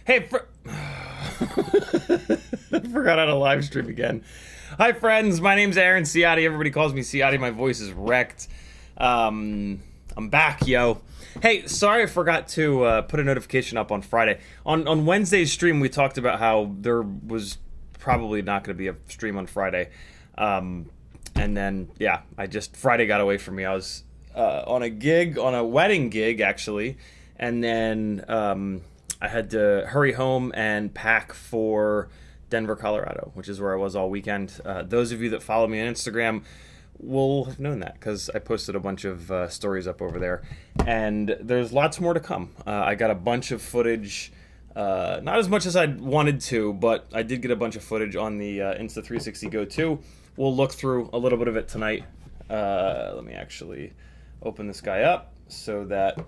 Hey, I forgot how to live stream again. Hi, friends. My name's Aaron Ciotti. Everybody calls me Ciotti. My voice is wrecked. I'm back, yo. Hey, sorry I forgot to put a notification up on Friday. On Wednesday's stream, we talked about how there was probably not going to be a stream on Friday. And then, yeah, Friday got away from me. I was on a wedding gig, actually. And then I had to hurry home and pack for Denver, Colorado, which is where I was all weekend. Those of you that follow me on Instagram will have known that because I posted a bunch of stories up over there. And there's lots more to come. I got a bunch of footage, not as much as I wanted to, but I did get a bunch of footage on the Insta360 Go 2. We'll look through a little bit of it tonight. Let me actually open this guy up so that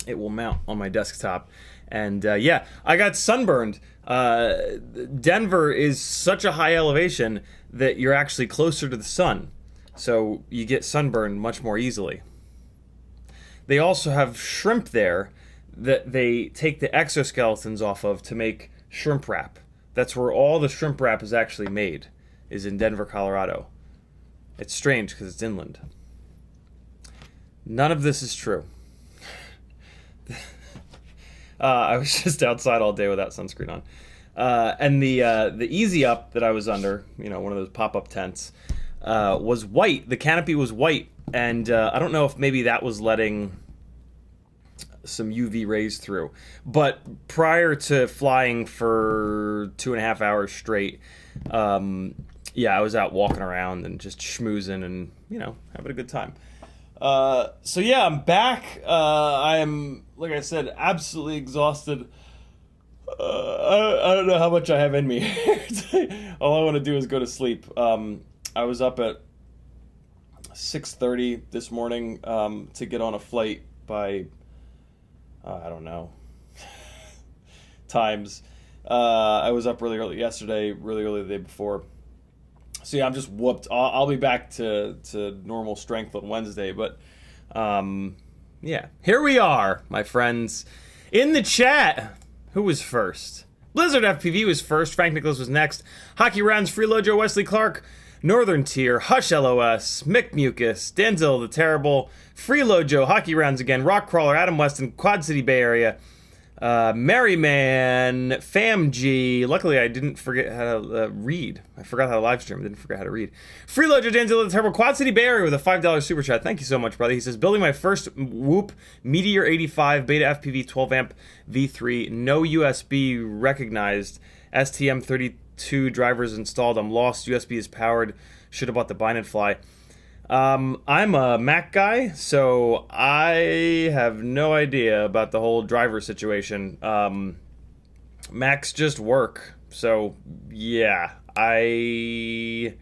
it will mount on my desktop. And yeah, I got sunburned. Denver is such a high elevation that you're actually closer to the sun, so you get sunburned much more easily. They also have shrimp there that they take the exoskeletons off of to make shrimp wrap. That's where all the shrimp wrap is actually made, is in Denver, Colorado. It's strange because it's inland. None of this is true. I was just outside all day without sunscreen on. And the Easy Up that I was under, you know, one of those pop-up tents, was white. The canopy was white. And I don't know if maybe that was letting some UV rays through. But prior to flying for 2.5 hours straight, yeah, I was out walking around and just schmoozing and, you know, having a good time. So yeah, I'm back. I'm, like I said, absolutely exhausted. I don't know how much I have in me. All I want to do is go to sleep. I was up at 6:30 this morning to get on a flight by, I don't know, times. I was up really early yesterday, really early the day before. So yeah, I'm just whooped. I'll be back to normal strength on Wednesday, but yeah, here we are, my friends. In the chat, who was first? Blizzard FPV was first. Frank Nicholas was next. Hockey Rounds, Freelo Joe, Wesley Clark, Northern Tier, Hush LOS, Mick Mucus, Danzil the Terrible, Freelo Joe, Hockey Rounds again, Rock Crawler, Adam Weston, Quad City Bay Area, Merryman, FamG. Luckily, I didn't forget how to read. I forgot how to live stream. I didn't forget how to read. Freeloader Danzilla the Terrible, Quad City Bay Area with a $5 super chat. Thank you so much, brother. He says, building my first Whoop Meteor85 Beta FPV 12 amp V3. No USB recognized. STM32 drivers installed. I'm lost. USB is powered. Should have bought the Bind and Fly. I'm a Mac guy, so I have no idea about the whole driver situation. Macs just work, so yeah, I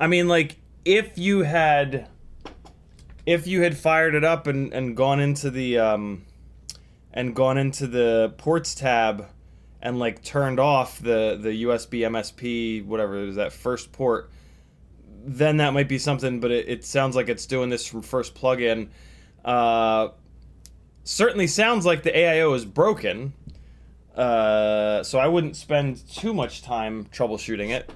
mean, like, if you had fired it up and gone into the ports tab and like turned off the USB MSP, whatever it is, that first port, then that might be something. But it sounds like it's doing this from first plug-in. Certainly sounds like the AIO is broken. So I wouldn't spend too much time troubleshooting it.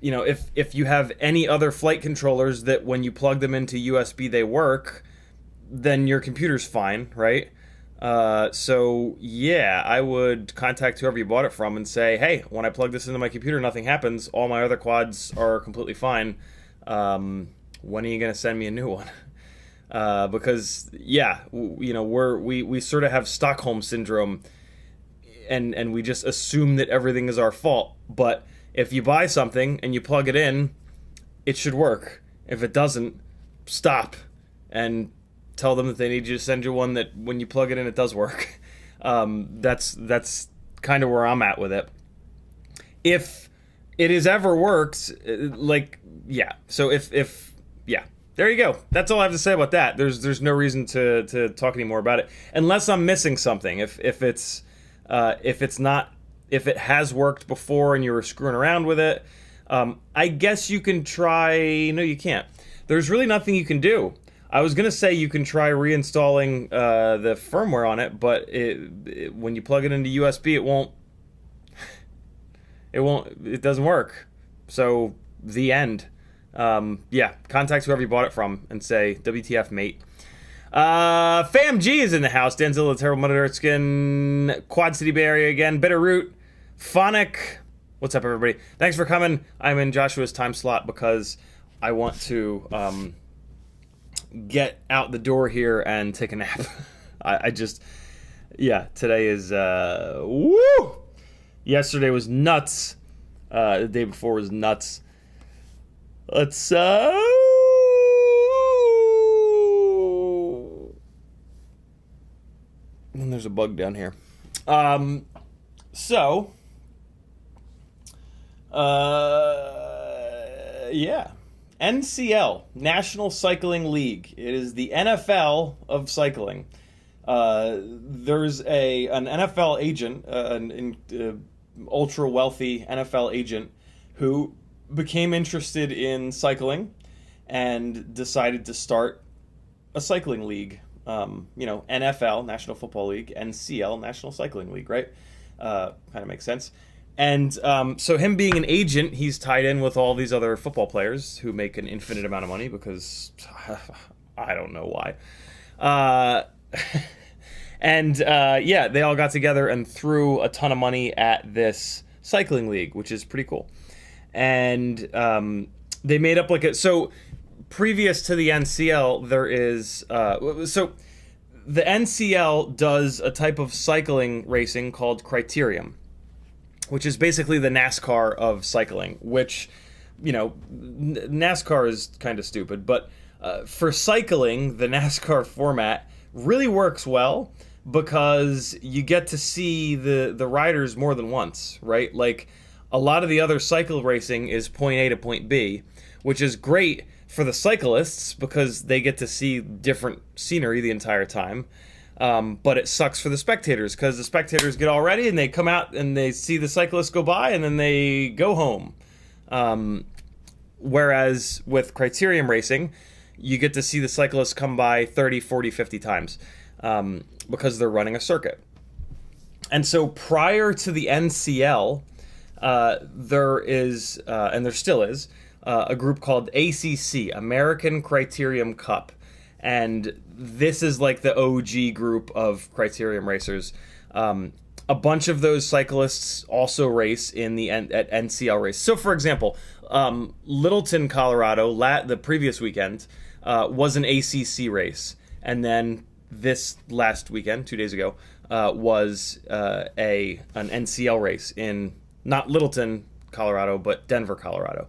You know, if you have any other flight controllers that when you plug them into USB they work, then your computer's fine, right? So yeah, I would contact whoever you bought it from and say, hey, when I plug this into my computer, nothing happens. All my other quads are completely fine. When are you gonna send me a new one? Because yeah, you know, we sort of have Stockholm syndrome, and we just assume that everything is our fault. But if you buy something and you plug it in, it should work. If it doesn't, stop and tell them that they need you to send you one that when you plug it in, it does work. That's kind of where I'm at with it. If it has ever worked, like, yeah. So if yeah, there you go. That's all I have to say about that. There's no reason to talk anymore about it, unless I'm missing something. If it has worked before and you were screwing around with it, I guess you can try. No, you can't. There's really nothing you can do. I was gonna say you can try reinstalling the firmware on it, but when you plug it into USB, it won't. It doesn't work. So the end. Yeah, contact whoever you bought it from and say, WTF, mate. FamG is in the house. Danzilla, the Terrible Mother Earth Skin, Quad City Bay Area again, Bitterroot, Phonic. What's up, everybody? Thanks for coming. I'm in Joshua's time slot because I want to get out the door here and take a nap. I just, yeah, today is, woo! Yesterday was nuts. The day before was nuts. Let's, and there's a bug down here. Yeah. NCL, National Cycling League. It is the NFL of cycling. There's an NFL agent, an ultra wealthy NFL agent who became interested in cycling and decided to start a cycling league. You know, NFL, National Football League, NCL, National Cycling League, right? Kind of makes sense. And so him being an agent, he's tied in with all these other football players who make an infinite amount of money because I don't know why. Yeah, they all got together and threw a ton of money at this cycling league, which is pretty cool. And they made up like so previous to the NCL, there is so the NCL does a type of cycling racing called criterium, which is basically the NASCAR of cycling, which, you know, NASCAR is kind of stupid, but for cycling, the NASCAR format really works well because you get to see the riders more than once, right? Like, a lot of the other cycle racing is point A to point B, which is great for the cyclists because they get to see different scenery the entire time. But it sucks for the spectators because the spectators get all ready and they come out and they see the cyclists go by and then they go home. Whereas with criterium racing, you get to see the cyclists come by 30, 40, 50 times because they're running a circuit. And so prior to the NCL, there is, and there still is, a group called ACC, American Criterium Cup. And this is like the OG group of criterium racers. A bunch of those cyclists also race in the at NCL race. So, for example, Littleton, Colorado, the previous weekend was an ACC race, and then this last weekend, 2 days ago, was an NCL race in not Littleton, Colorado, but Denver, Colorado.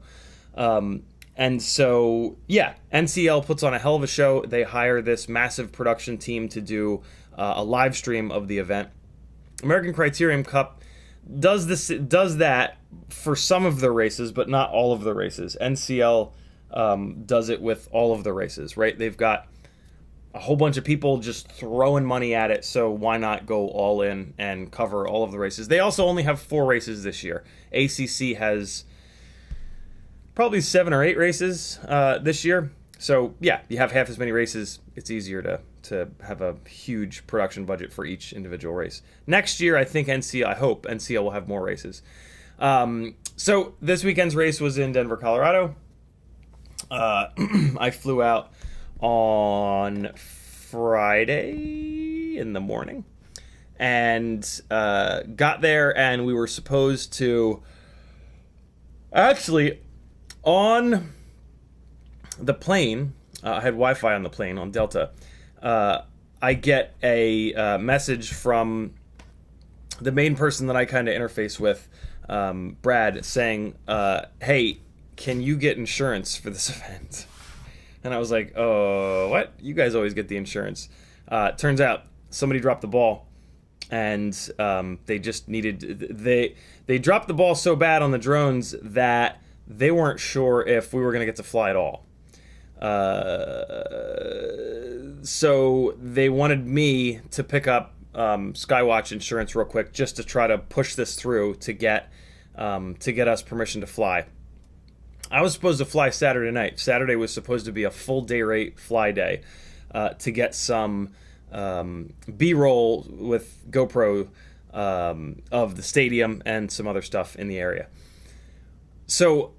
And so, yeah, NCL puts on a hell of a show. They hire this massive production team to do a live stream of the event. American Criterium Cup does that for some of the races, but not all of the races. NCL does it with all of the races, right? They've got a whole bunch of people just throwing money at it, so why not go all in and cover all of the races? They also only have 4 races this year. ACC has probably 7 or 8 races this year. So yeah, you have half as many races. It's easier to have a huge production budget for each individual race. Next year, I think I hope NCL will have more races. So this weekend's race was in Denver, Colorado. I flew out on Friday in the morning and got there, and we were supposed to actually on the plane. I had Wi-Fi on the plane on Delta. I get a message from the main person that I kind of interface with, Brad, saying, hey, can you get insurance for this event? And I was like, oh, what? You guys always get the insurance. Turns out somebody dropped the ball, and they just needed... They dropped the ball so bad on the drones that they weren't sure if we were going to get to fly at all. So they wanted me to pick up Skywatch insurance real quick just to try to push this through to get us permission to fly. I was supposed to fly Saturday night. Saturday was supposed to be a full day rate fly day to get some B-roll with GoPro of the stadium and some other stuff in the area. So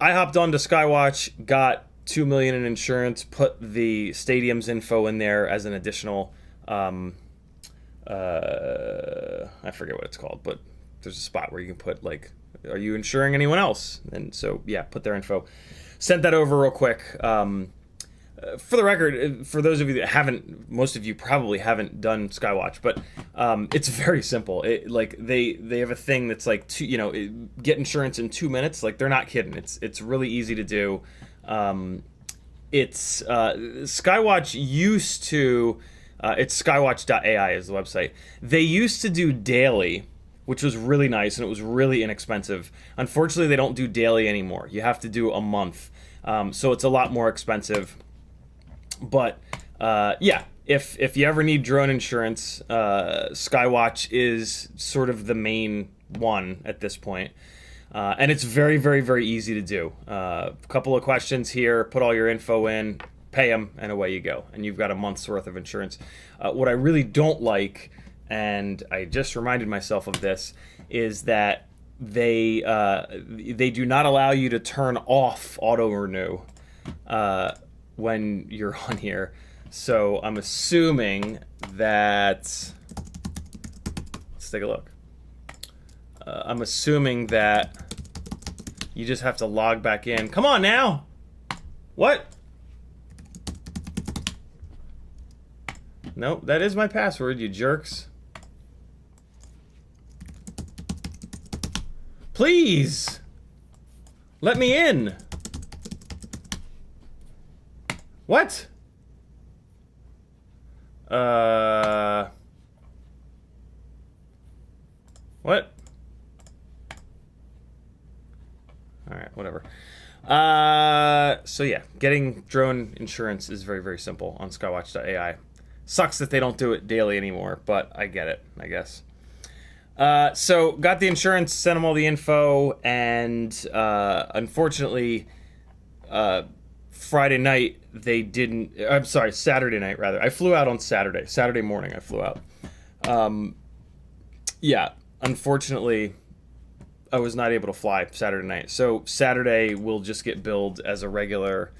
I hopped onto Skywatch, got $2 million in insurance, put the stadium's info in there as an additional, I forget what it's called, but there's a spot where you can put like, are you insuring anyone else? And so, yeah, put their info. Sent that over real quick. For the record, for those of you that haven't, most of you probably haven't done Skywatch, but it's very simple. Like they have a thing that's like, get insurance in 2 minutes. Like they're not kidding. It's really easy to do. Skywatch used to, it's skywatch.ai is the website. They used to do daily, which was really nice, and it was really inexpensive. Unfortunately, they don't do daily anymore. You have to do a month. So it's a lot more expensive. But yeah, if you ever need drone insurance, Skywatch is sort of the main one at this point. And it's very, very, very easy to do. A couple of questions here, put all your info in, pay them, and away you go. And you've got a month's worth of insurance. What I really don't like, and I just reminded myself of this, is that they do not allow you to turn off auto renew when you're on here. So I'm assuming that, let's take a look. I'm assuming that you just have to log back in. Come on now. What? Nope, that is my password, you jerks. Please, let me in. What? What? All right, whatever. So yeah, getting drone insurance is very, very simple on skywatch.ai. Sucks that they don't do it daily anymore, but I get it, I guess. So got the insurance, sent them all the info, and unfortunately, Friday night they didn't. I'm sorry, Saturday night rather. I flew out on Saturday. Saturday morning I flew out. Yeah, unfortunately, I was not able to fly Saturday night. So Saturday will just get billed as a regular,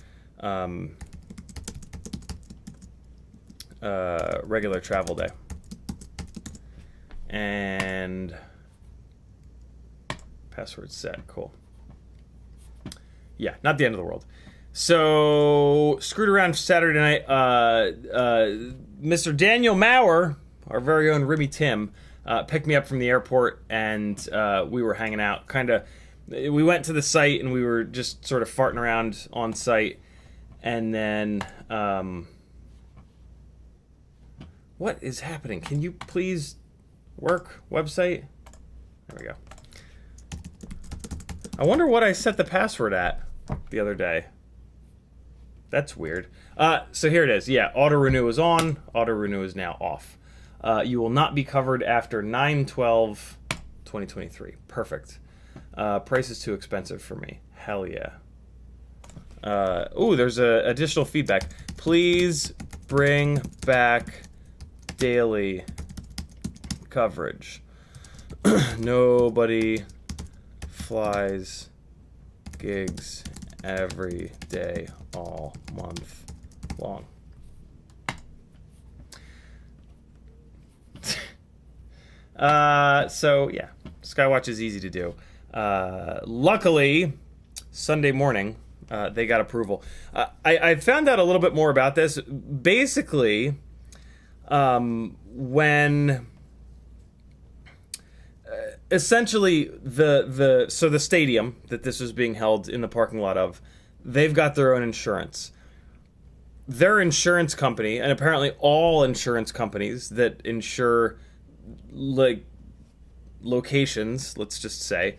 regular travel day. And password set, cool. Yeah, not the end of the world. So screwed around Saturday night. Mr. Daniel Maurer, our very own Remy Tim, picked me up from the airport, and we were hanging out. We went to the site, and we were just sort of farting around on site. And then, what is happening? Can you please work website? There we go. I wonder what I set the password at the other day. That's weird. So here it is. Yeah, auto renew is on. Auto renew is now off. You will not be covered after 9/12/2023. Perfect. Price is too expensive for me. Hell yeah. Ooh, there's additional feedback. Please bring back daily coverage. Nobody flies gigs every day all month long. So yeah, Skywatch is easy to do. Luckily, Sunday morning, they got approval. I found out a little bit more about this. Basically, when essentially the stadium that this was being held in the parking lot of, they've got their own insurance. Their insurance company, and apparently all insurance companies that insure like locations, let's just say,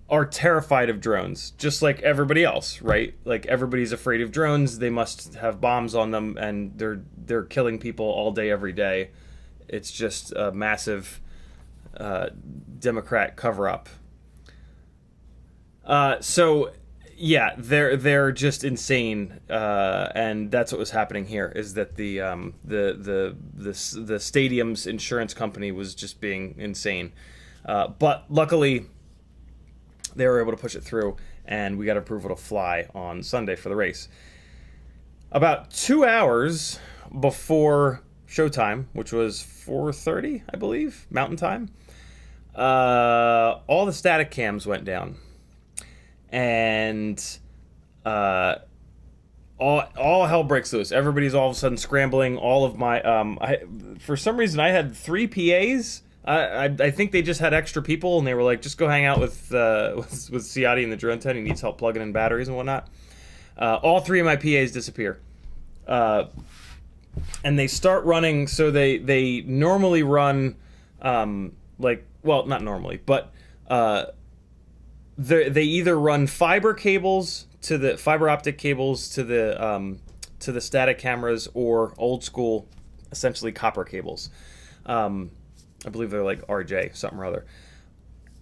are terrified of drones, just like everybody else, right? Like everybody's afraid of drones. They must have bombs on them, and they're killing people all day, every day. It's just a massive Democrat cover-up. So yeah, they're just insane, and that's what was happening here. Is that the stadium's insurance company was just being insane, but luckily they were able to push it through, and we got approval to fly on Sunday for the race. About 2 hours before showtime, which was 4:30, I believe, Mountain Time, all the static cams went down, and all hell breaks loose. Everybody's all of a sudden scrambling. All of my for some reason I had 3 PAs. I think they just had extra people, and they were like, just go hang out with Ciotti in the drone tent. He needs help plugging in batteries and whatnot. All 3 of my PAs disappear, and they start running. So they normally run like, well, not normally, but they either run fiber cables to the fiber optic cables to the static cameras, or old school, essentially copper cables. I believe they're like RJ something or other.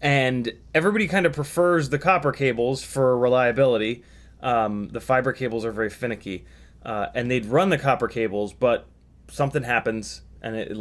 And everybody kind of prefers the copper cables for reliability. The fiber cables are very finicky, and they'd run the copper cables, but something happens, and it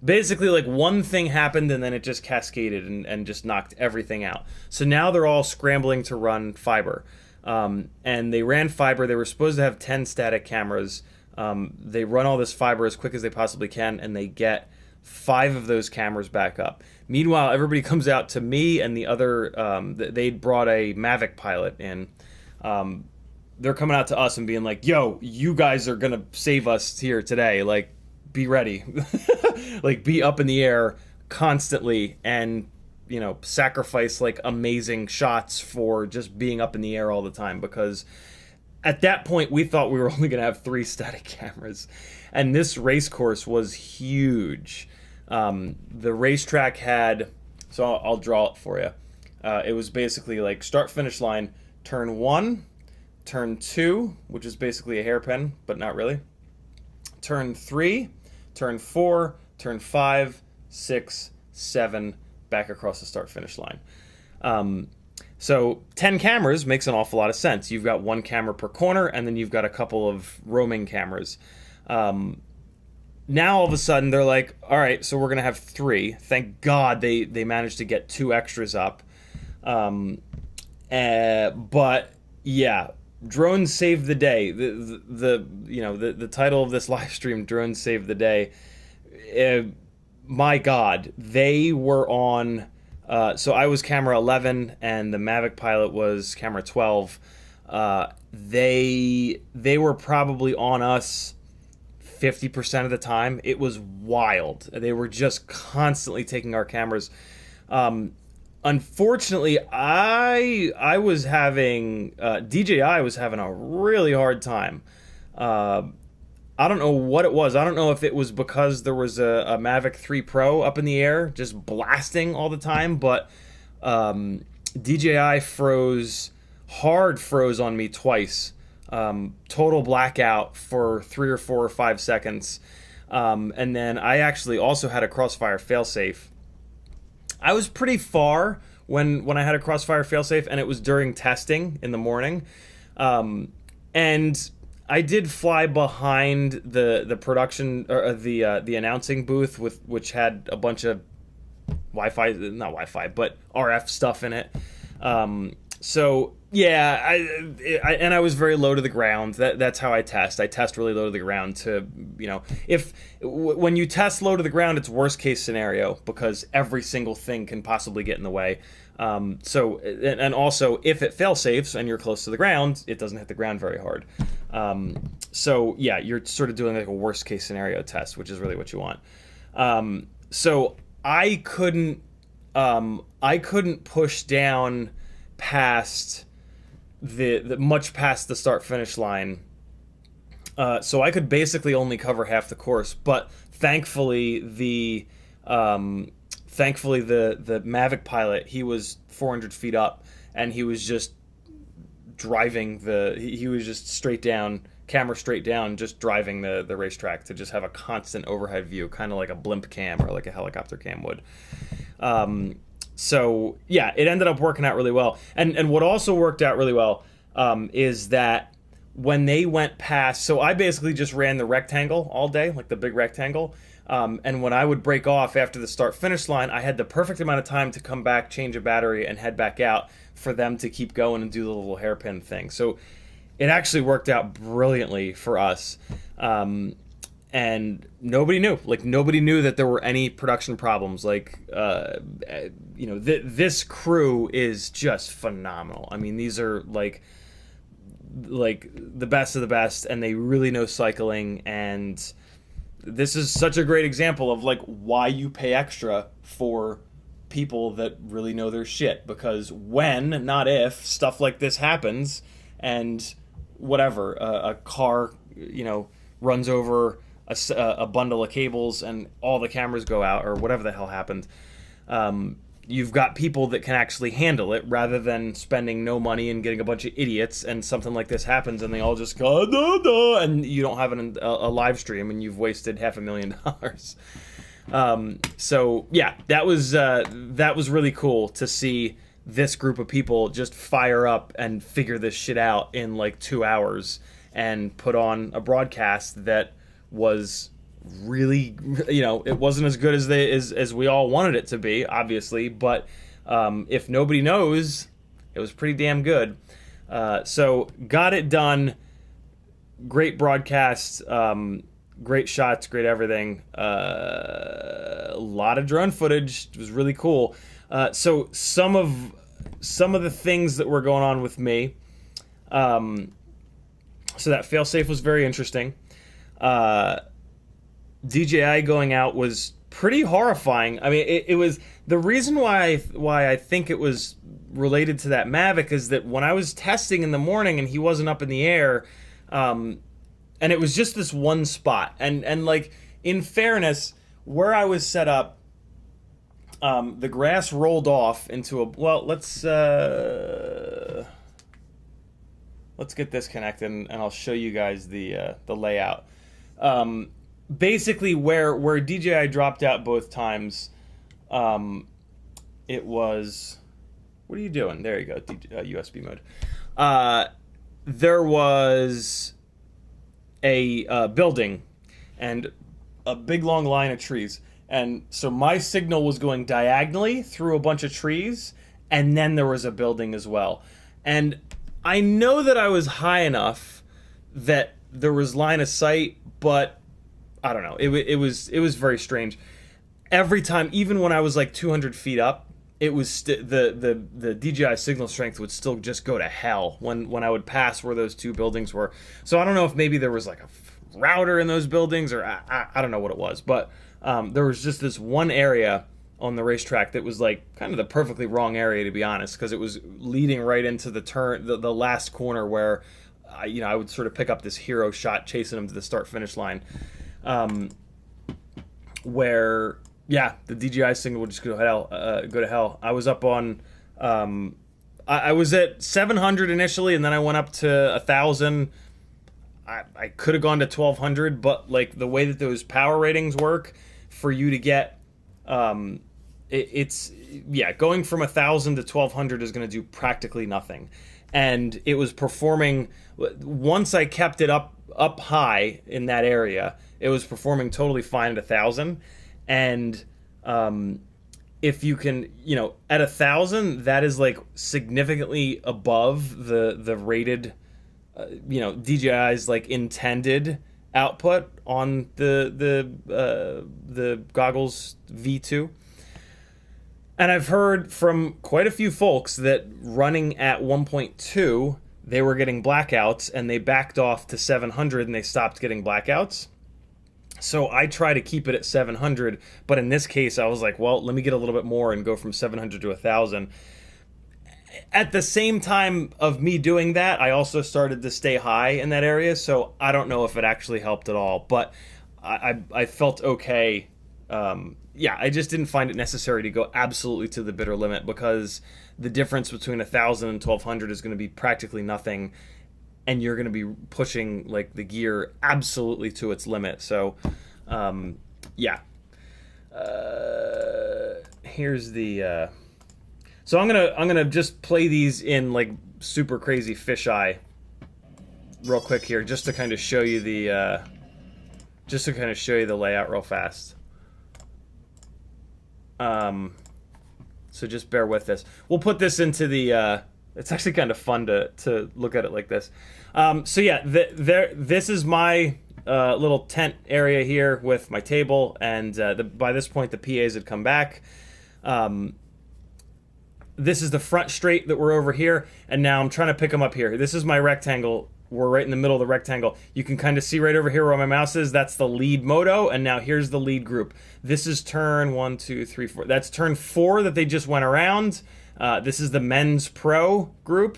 basically one thing happened, and then it just cascaded and just knocked everything out. So now they're all scrambling to run fiber, and they ran fiber. They were supposed to have 10 static cameras. They run all this fiber as quick as they possibly can, and they get 5 of those cameras back up. Meanwhile, everybody comes out to me and the other. They'd brought a Mavic pilot in. They're coming out to us and being like, "Yo, you guys are gonna save us here today. Like, be ready. Like, be up in the air constantly, and sacrifice amazing shots for just being up in the air all the time." Because at that point, we thought we were only gonna have 3 static cameras, and this race course was huge. The racetrack had, so I'll draw it for you. It was basically like start finish line, turn 1, turn 2, which is basically a hairpin, but not really. Turn 3, turn 4, turn 5, 6, 7, back across the start finish line. So 10 cameras makes an awful lot of sense. You've got 1 camera per corner, and then you've got a couple of roaming cameras. Now all of a sudden they're like, all right, so we're going to have 3. Thank God they managed to get 2 extras up. But yeah, drones saved the day. The title of this live stream, Drones Saved the Day. My God, they were on. So I was camera 11, and the Mavic pilot was camera 12. They were probably on us 50% of the time. It was wild. They were just constantly taking our cameras. Unfortunately, I was having DJI was having a really hard time. I don't know what it was. I don't know if it was because there was a Mavic 3 Pro up in the air just blasting all the time, but DJI froze on me twice total blackout for 3 or 4 or 5 seconds. And then I actually also had a Crossfire failsafe. I was pretty far when I had a Crossfire failsafe, and it was during testing in the morning. And I did fly behind the production, or the announcing booth, which had a bunch of Wi-Fi, not Wi-Fi, but RF stuff in it. So yeah, I was very low to the ground. That's how I test. I test really low to the ground to, when you test low to the ground, it's worst case scenario because every single thing can possibly get in the way. And also if it fail safes and you're close to the ground, it doesn't hit the ground very hard. So yeah, you're sort of doing like a worst case scenario test, which is really what you want. So I couldn't push down past much past the start finish line. So I could basically only cover half the course, but thankfully the Mavic pilot, he was 400 feet up and he was just driving he was just straight down, camera straight down, just driving the racetrack to just have a constant overhead view, kind of like a blimp cam or like a helicopter cam would. So yeah, it ended up working out really well. And what also worked out really well is that when they went past, so I basically just ran the rectangle all day, like the big rectangle. And when I would break off after the start finish line, I had the perfect amount of time to come back, change a battery, and head back out for them to keep going and do the little hairpin thing. So it actually worked out brilliantly for us. And nobody knew that there were any production problems. This crew is just phenomenal. I mean, these are like the best of the best, and they really know cycling. And this is such a great example of like why you pay extra for people that really know their shit, because when, not if, stuff like this happens and whatever, a car, runs over a bundle of cables and all the cameras go out or whatever the hell happened, you've got people that can actually handle it rather than spending no money and getting a bunch of idiots and something like this happens and they all just go, duh, duh, and you don't have a live stream and you've wasted $500,000. So yeah, that was really cool to see this group of people just fire up and figure this shit out in like 2 hours and put on a broadcast that was really, it wasn't as good as we all wanted it to be, obviously, but if nobody knows, it was pretty damn good. So got it done. Great broadcast, great shots, great everything. A lot of drone footage. It was really cool. So some of the things that were going on with me. So that failsafe was very interesting. DJI going out was pretty horrifying. I mean, it was the reason why I think it was related to that Mavic is that when I was testing in the morning and he wasn't up in the air, and it was just this one spot, and like in fairness, where I was set up, the grass rolled off into a let's get this connected and I'll show you guys the layout. Basically, where DJI dropped out both times, it was... What are you doing? There you go, USB mode. There was a building and a big long line of trees. And so my signal was going diagonally through a bunch of trees, and then there was a building as well. And I know that I was high enough that there was line of sight, but I don't know. It was very strange. Every time, even when I was like 200 feet up, it was the DJI signal strength would still just go to hell when I would pass where those two buildings were. So I don't know if maybe there was like a router in those buildings, or I don't know what it was, but there was just this one area on the racetrack that was like kind of the perfectly wrong area, to be honest, because it was leading right into the turn, the last corner where I would sort of pick up this hero shot chasing them to the start finish line. Where the DJI signal would just go to hell. I was up on I was at 700 initially, and then I went up to 1,000. I could have gone to 1,200, but like the way that those power ratings work, for you to get, it's going from 1,000 to 1,200 is going to do practically nothing, and it was performing. Once I kept it up high in that area, it was performing totally fine at 1,000, and if you can, at 1,000, that is like significantly above the rated, DJI's like intended output on the goggles V2. And I've heard from quite a few folks that running at 1.2, they were getting blackouts, and they backed off to 700 and they stopped getting blackouts. So I try to keep it at 700, but in this case, I was like, well, let me get a little bit more and go from 700 to 1,000. At the same time of me doing that, I also started to stay high in that area, so I don't know if it actually helped at all, but I felt okay. I just didn't find it necessary to go absolutely to the bitter limit, because the difference between 1,000 and 1,200 is going to be practically nothing, and you're going to be pushing like the gear absolutely to its limit. So, here's the. So I'm gonna just play these in like super crazy fisheye, real quick here, just to kind of show you the, layout real fast. So just bear with this. We'll put this into the. It's actually kind of fun to look at it like this. This is my little tent area here with my table, and by this point the PAs had come back. This is the front straight that we're over here, and now I'm trying to pick them up here. This is my rectangle. We're right in the middle of the rectangle. You can kind of see right over here where my mouse is. That's the lead moto, and now here's the lead group. This is turn 1, 2, 3, 4. That's turn 4 that they just went around. This is the men's pro group.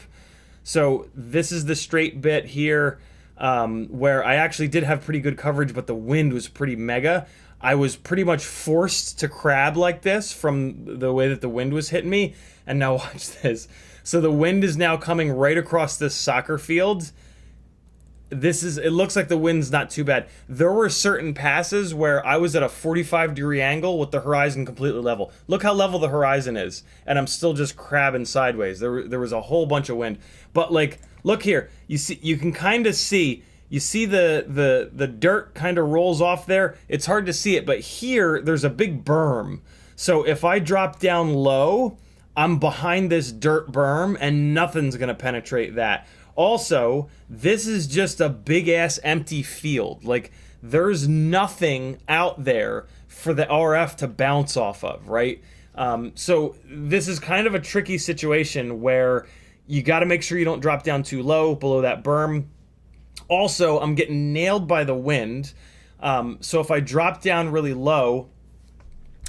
So this is the straight bit here, where I actually did have pretty good coverage, but the wind was pretty mega. I was pretty much forced to crab like this from the way that the wind was hitting me. And now watch this. So the wind is now coming right across this soccer field. It looks like the wind's not too bad. There were certain passes where I was at a 45-degree angle with the horizon completely level. Look how level the horizon is, and I'm still just crabbing sideways. There was a whole bunch of wind. But like, look here. You can kind of see. You see the dirt kind of rolls off there. It's hard to see it, but here there's a big berm. So if I drop down low, I'm behind this dirt berm, and nothing's gonna penetrate that. Also, this is just a big-ass empty field. Like, there's nothing out there for the RF to bounce off of, right? So this is kind of a tricky situation where you got to make sure you don't drop down too low below that berm. Also, I'm getting nailed by the wind. So if I drop down really low,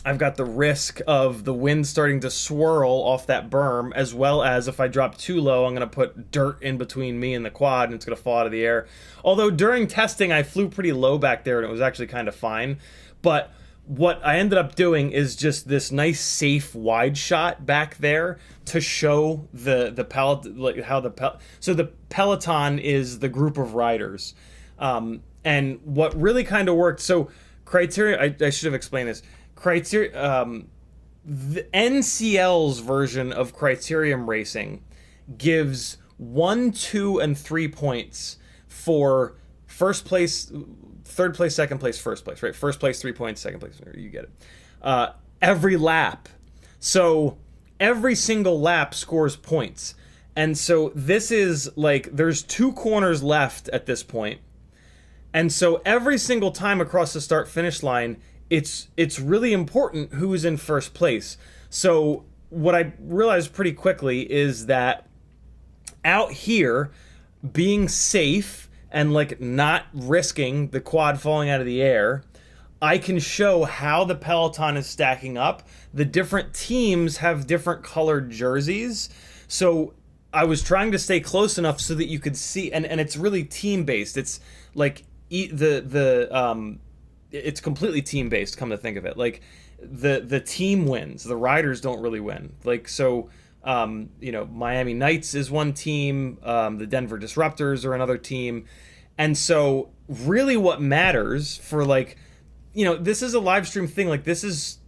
I've got the risk of the wind starting to swirl off that berm, as well as if I drop too low, I'm going to put dirt in between me and the quad, and it's going to fall out of the air. Although during testing, I flew pretty low back there, and it was actually kind of fine. But what I ended up doing is just this nice, safe, wide shot back there to show the so the peloton is the group of riders. And what really kind of worked, so criteria, I should have explained this. The NCL's version of Criterium Racing gives 1, 2, and 3 points for first place, third place, second place, first place, right? First place, 3 points, second place, you get it. Every lap. So every single lap scores points. And so this is like, there's 2 corners left at this point. And so every single time across the start-finish line, it's really important who is in first place. So what I realized pretty quickly is that out here, being safe and like not risking the quad falling out of the air, I can show how the peloton is stacking up. The different teams have different colored jerseys. So I was trying to stay close enough so that you could see, and it's really team-based. It's like it's completely team-based, come to think of it. Like, the team wins. The riders don't really win. Like, so You know, Miami Knights is one team. The Denver Disruptors are another team. And so really what matters for, like, you know, this is a live stream thing. Like, this is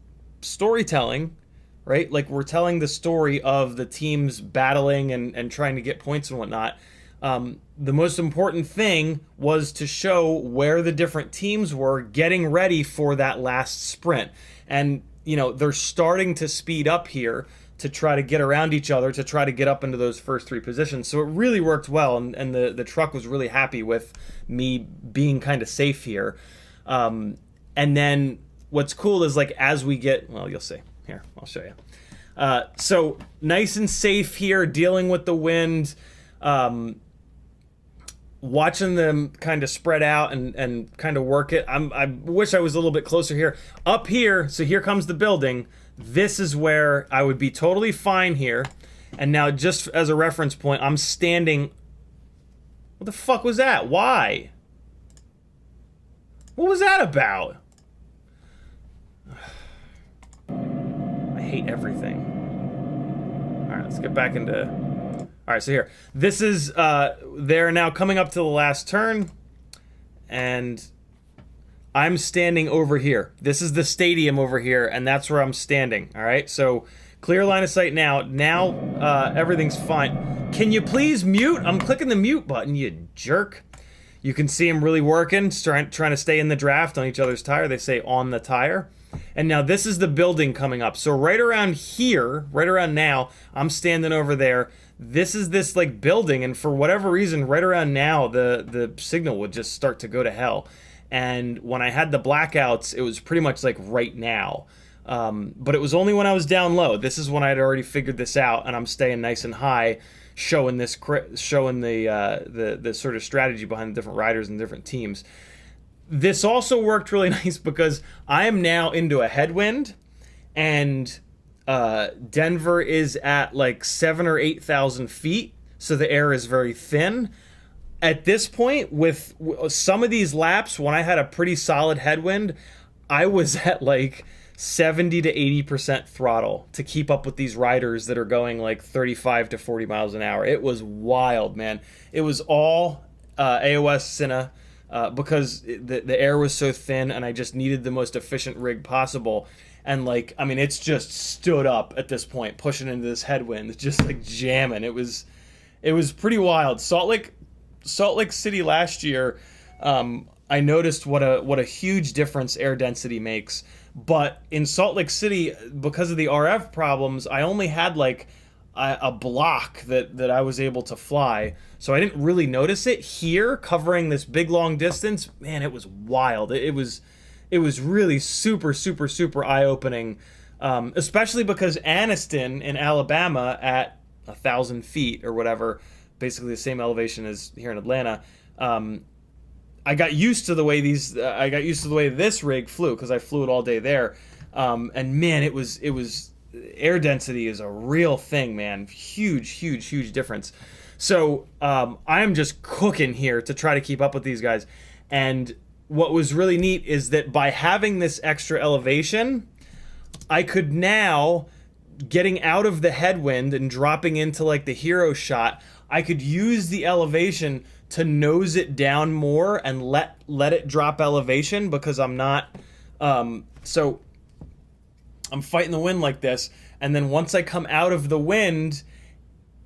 storytelling, right? Like, we're telling the story of the teams battling and trying to get points and whatnot. The most important thing was to show where the different teams were getting ready for that last sprint. And, you know, they're starting to speed up here to try to get around each other, to try to get up into those first three positions. So it really worked well, and the truck was really happy with me being kind of safe here. And then what's cool is, like, as we get, well, you'll see. Here, I'll show you. So nice and safe here, dealing with the wind, watching them kind of spread out and kind of work it. I wish I was a little bit closer here. Up here, so here comes the building. This is where I would be totally fine here. And now, just as a reference point, I'm standing... What the fuck was that? Why? What was that about? I hate everything. Alright, let's get back into... Alright, so here. This is... they're now coming up to the last turn. And... I'm standing over here. This is the stadium over here, and that's where I'm standing, all right? So, clear line of sight now. Now, everything's fine. Can you please mute? I'm clicking the mute button, you jerk. You can see them really working, trying to stay in the draft on each other's tire. They say on the tire. And now this is the building coming up. So right around here, right around now, I'm standing over there. This is this, like, building, and for whatever reason, right around now, the signal would just start to go to hell. And when I had the blackouts, it was pretty much like right now. But it was only when I was down low. This is when I had already figured this out, and I'm staying nice and high, showing the sort of strategy behind the different riders and different teams. This also worked really nice because I am now into a headwind, and Denver is at like 7,000 or 8,000 feet, so the air is very thin. At this point, with some of these laps, when I had a pretty solid headwind, I was at like 70 to 80% throttle to keep up with these riders that are going like 35 to 40 miles an hour. It was wild, man. It was all AOS Cine because the air was so thin, and I just needed the most efficient rig possible. And, like, I mean, it's just stood up at this point, pushing into this headwind, just like jamming. It was pretty wild. Salt Lake City last year, I noticed what a huge difference air density makes. But in Salt Lake City, because of the RF problems, I only had like a block that I was able to fly, so I didn't really notice it. Here, covering this big long distance, man, it was wild. It was really super eye-opening, especially because Anniston in Alabama at 1,000 feet or whatever, basically the same elevation as here in Atlanta. I got used to the way this rig flew, because I flew it all day there. And man, it was air density is a real thing, man. Huge difference. So I'm just cooking here to try to keep up with these guys. And what was really neat is that by having this extra elevation, I could now, getting out of the headwind and dropping into like the hero shot, I could use the elevation to nose it down more and let it drop elevation, because I'm not so I'm fighting the wind like this, and then once I come out of the wind,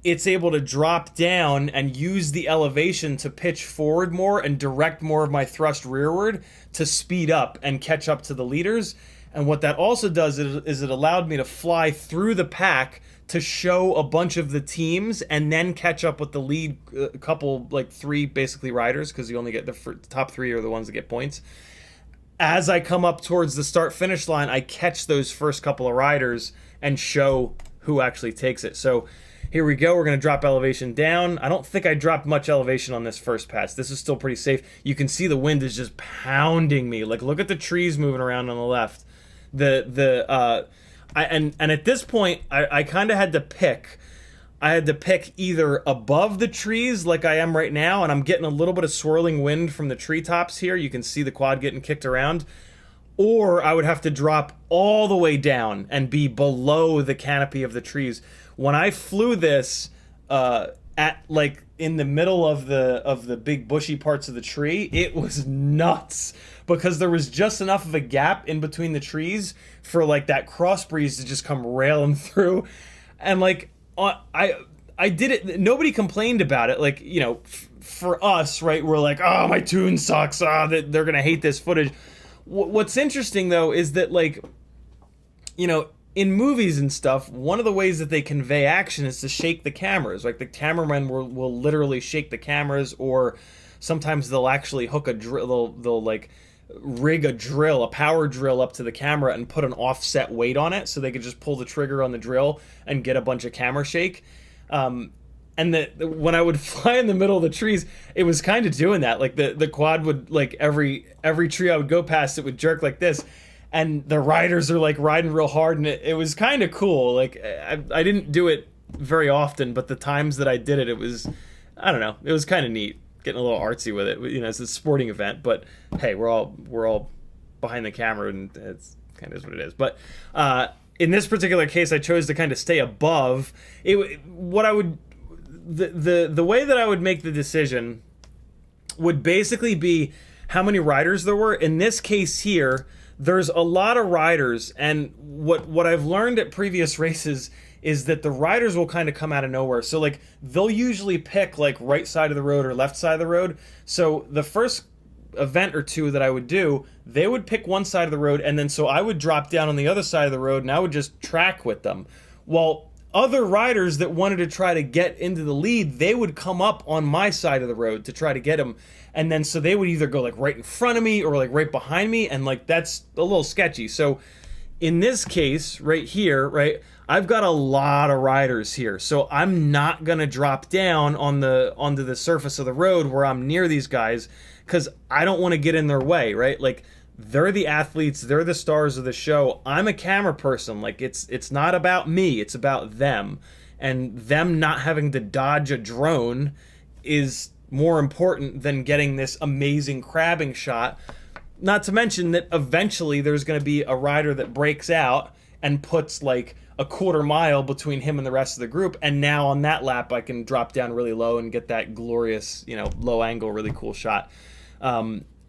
it's able to drop down and use the elevation to pitch forward more and direct more of my thrust rearward to speed up and catch up to the leaders. And what that also does is it allowed me to fly through the pack to show a bunch of the teams and then catch up with the lead couple, like three basically riders, because you only get the top three are the ones that get points. As I come up towards the start-finish line, I catch those first couple of riders and show who actually takes it. So here we go. We're going to drop elevation down. I don't think I dropped much elevation on this first pass. This is still pretty safe. You can see the wind is just pounding me. Like, look at the trees moving around on the left. And at this point, I kind of had to pick. I had to pick either above the trees like I am right now, and I'm getting a little bit of swirling wind from the treetops here. You can see the quad getting kicked around. Or I would have to drop all the way down and be below the canopy of the trees, when I flew this at like in the middle of the big bushy parts of the tree, it was nuts because there was just enough of a gap in between the trees for like that cross breeze to just come railing through. And like I did it, nobody complained about it. Like, you know, for us, right, we're like, oh, my tune sucks, they're gonna hate this footage. What's interesting though is that, like, you know, in movies and stuff, one of the ways that they convey action is to shake the cameras. Like, the cameramen will literally shake the cameras, or sometimes they'll actually hook a drill, they'll like rig a power drill up to the camera and put an offset weight on it so they could just pull the trigger on the drill and get a bunch of camera shake. And when I would fly in the middle of the trees, it was kind of doing that. Like the quad would, like, every tree I would go past, it would jerk like this. And the riders are like riding real hard, and it was kind of cool. Like, I didn't do it very often, but the times that I did it, it was, I don't know, it was kind of neat, getting a little artsy with it. You know, it's a sporting event, but hey, we're all behind the camera, and it's kind of is what it is. But in this particular case, I chose to kind of stay above it. What I would, the way that I would make the decision would basically be how many riders there were. In this case here, there's a lot of riders, and what I've learned at previous races is that the riders will kind of come out of nowhere. So, like, they'll usually pick, like, right side of the road or left side of the road. So the first event or two that I would do, they would pick one side of the road, and then so I would drop down on the other side of the road, and I would just track with them. While other riders that wanted to try to get into the lead, they would come up on my side of the road to try to get them. And then so they would either go like right in front of me or like right behind me, and like that's a little sketchy. So in this case right here, right, I've got a lot of riders here, so I'm not gonna drop down onto the surface of the road where I'm near these guys, because I don't want to get in their way, right? Like, they're the athletes, they're the stars of the show. I'm a camera person. Like, it's not about me, it's about them. And them not having to dodge a drone is more important than getting this amazing crabbing shot. Not to mention that eventually there's going to be a rider that breaks out and puts like a quarter mile between him and the rest of the group, and now on that lap I can drop down really low and get that glorious, you know, low angle, really cool shot.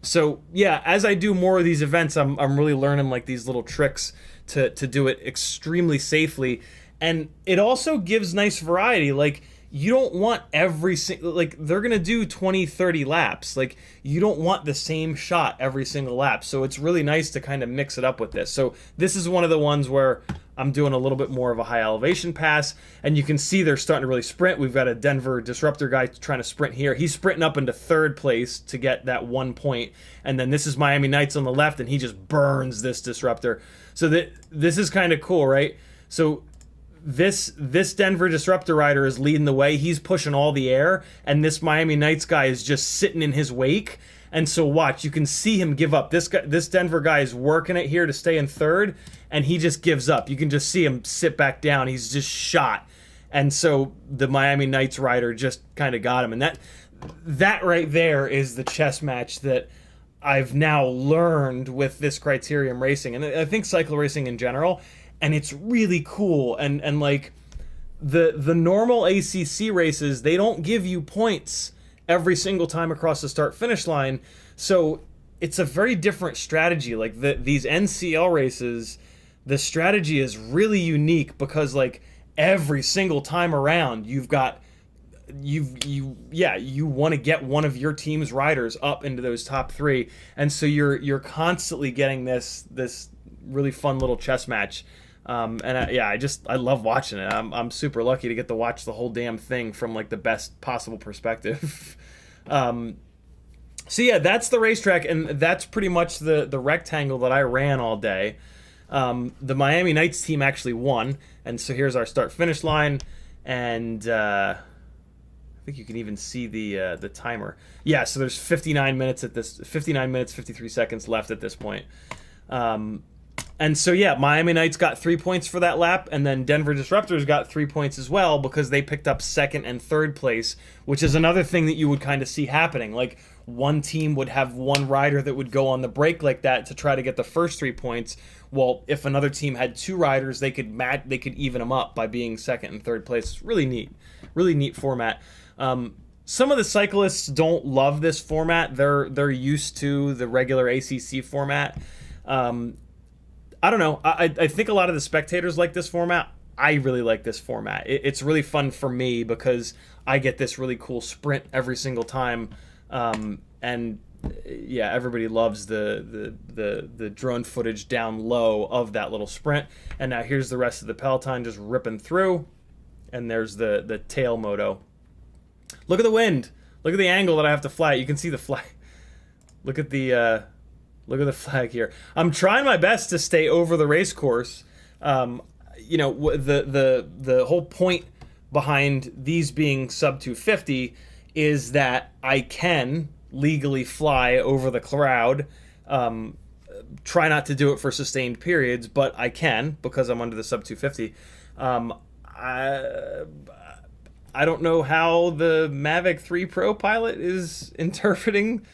So yeah, as I do more of these events, I'm really learning like these little tricks to do it extremely safely. And it also gives nice variety. Like, you don't want every single, like, they're gonna do 20-30 laps. Like, you don't want the same shot every single lap, so it's really nice to kind of mix it up with this. So this is one of the ones where I'm doing a little bit more of a high elevation pass, and you can see they're starting to really sprint. We've got a Denver Disruptor guy trying to sprint here. He's sprinting up into third place to get that 1 point, and then this is Miami Nights on the left, and he just burns this Disruptor. So this is kind of cool, right? So this Denver Disruptor rider is leading the way. He's pushing all the air, and this Miami Nights guy is just sitting in his wake. And so watch, you can see him give up. This Denver guy is working it here to stay in third, and he just gives up. You can just see him sit back down. He's just shot. And so the Miami Nights rider just kind of got him. And that right there is the chess match that I've now learned with this criterium racing, and I think cycle racing in general. And it's really cool. And like the normal ACC races, they don't give you points every single time across the start finish line. So it's a very different strategy. Like these NCL races, the strategy is really unique because like every single time around you want to get one of your team's riders up into those top three. And so you're constantly getting this really fun little chess match. I love watching it. I'm super lucky to get to watch the whole damn thing from like the best possible perspective. So yeah, that's the racetrack, and that's pretty much the rectangle that I ran all day. The Miami Nights team actually won, and so here's our start finish line, and I think you can even see the timer. Yeah, so there's 59 minutes 53 seconds left at this point. And so yeah, Miami Nights got 3 points for that lap, and then Denver Disruptors got 3 points as well because they picked up second and third place, which is another thing that you would kind of see happening. Like one team would have one rider that would go on the break like that to try to get the first 3 points. Well, if another team had 2 riders, they could even them up by being second and third place. It's really neat format. Some of the cyclists don't love this format. They're used to the regular ACC format. I don't know. I think a lot of the spectators like this format. I really like this format. It's really fun for me because I get this really cool sprint every single time, and yeah, everybody loves the drone footage down low of that little sprint. And now here's the rest of the peloton just ripping through, and there's the tail moto. Look at the wind. Look at the angle that I have to fly. You can see the flag. Look at the flag here. I'm trying my best to stay over the race course. You know, the whole point behind these being sub 250 is that I can legally fly over the crowd. Try not to do it for sustained periods, but I can because I'm under the sub 250. I don't know how the Mavic 3 Pro pilot is interpreting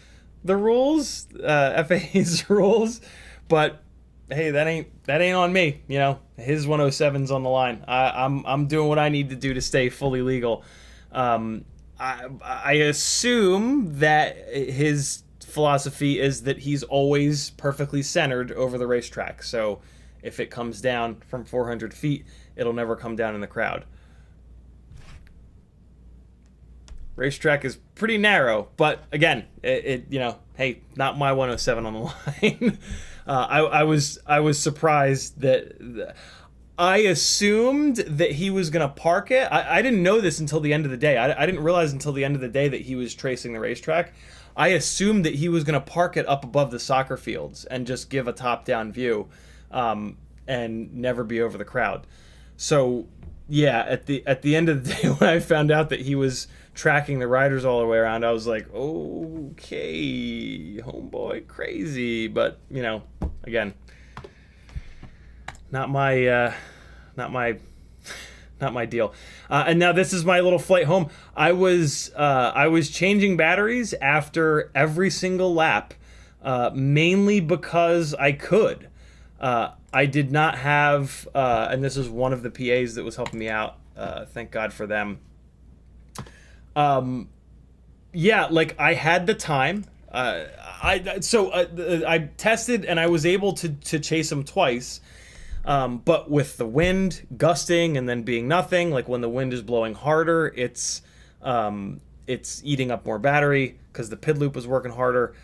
the rules, FAA's rules, but hey, that ain't on me. You know, his 107's on the line. I'm doing what I need to do to stay fully legal. I assume that his philosophy is that he's always perfectly centered over the racetrack. So if it comes down from 400 feet, it'll never come down in the crowd. Racetrack is pretty narrow, but again, it you know, hey, not my 107 on the line. I was surprised that I assumed that he was gonna park it. I didn't know this until the end of the day. I didn't realize until the end of the day that he was tracing the racetrack. I assumed that he was gonna park it up above the soccer fields and just give a top-down view, and never be over the crowd. So yeah, at the end of the day, when I found out that he was tracking the riders all the way around, I was like, okay, homeboy, crazy. But you know, again, not my deal. And now this is my little flight home. I was changing batteries after every single lap, mainly because I could. I did not have, and this is one of the PAs that was helping me out. Thank God for them. Yeah, like I had the time. I tested and I was able to chase them twice. But with the wind gusting and then being nothing, like when the wind is blowing harder, it's eating up more battery because the PID loop was working harder.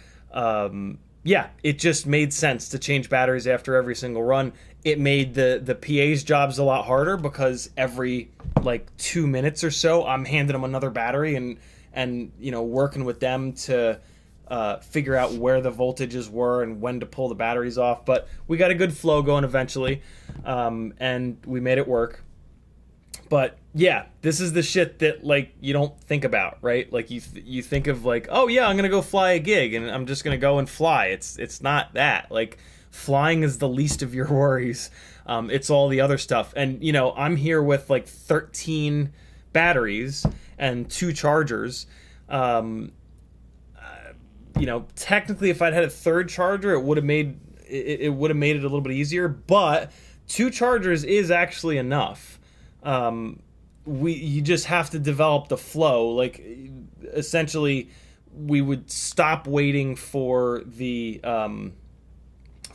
Yeah, it just made sense to change batteries after every single run. It made the PA's jobs a lot harder because every like 2 minutes or so, I'm handing them another battery and you know, working with them to figure out where the voltages were and when to pull the batteries off. But we got a good flow going eventually, and we made it work. But yeah, this is the shit that like you don't think about, right? Like you think of like, oh yeah, I'm gonna go fly a gig and I'm just gonna go and fly. It's not that. Like flying is the least of your worries. It's all the other stuff. And you know, I'm here with like 13 batteries and 2 chargers. You know, technically, if I'd had a third charger, it would have made it a little bit easier. But 2 chargers is actually enough. You just have to develop the flow. Like essentially, we would stop waiting for the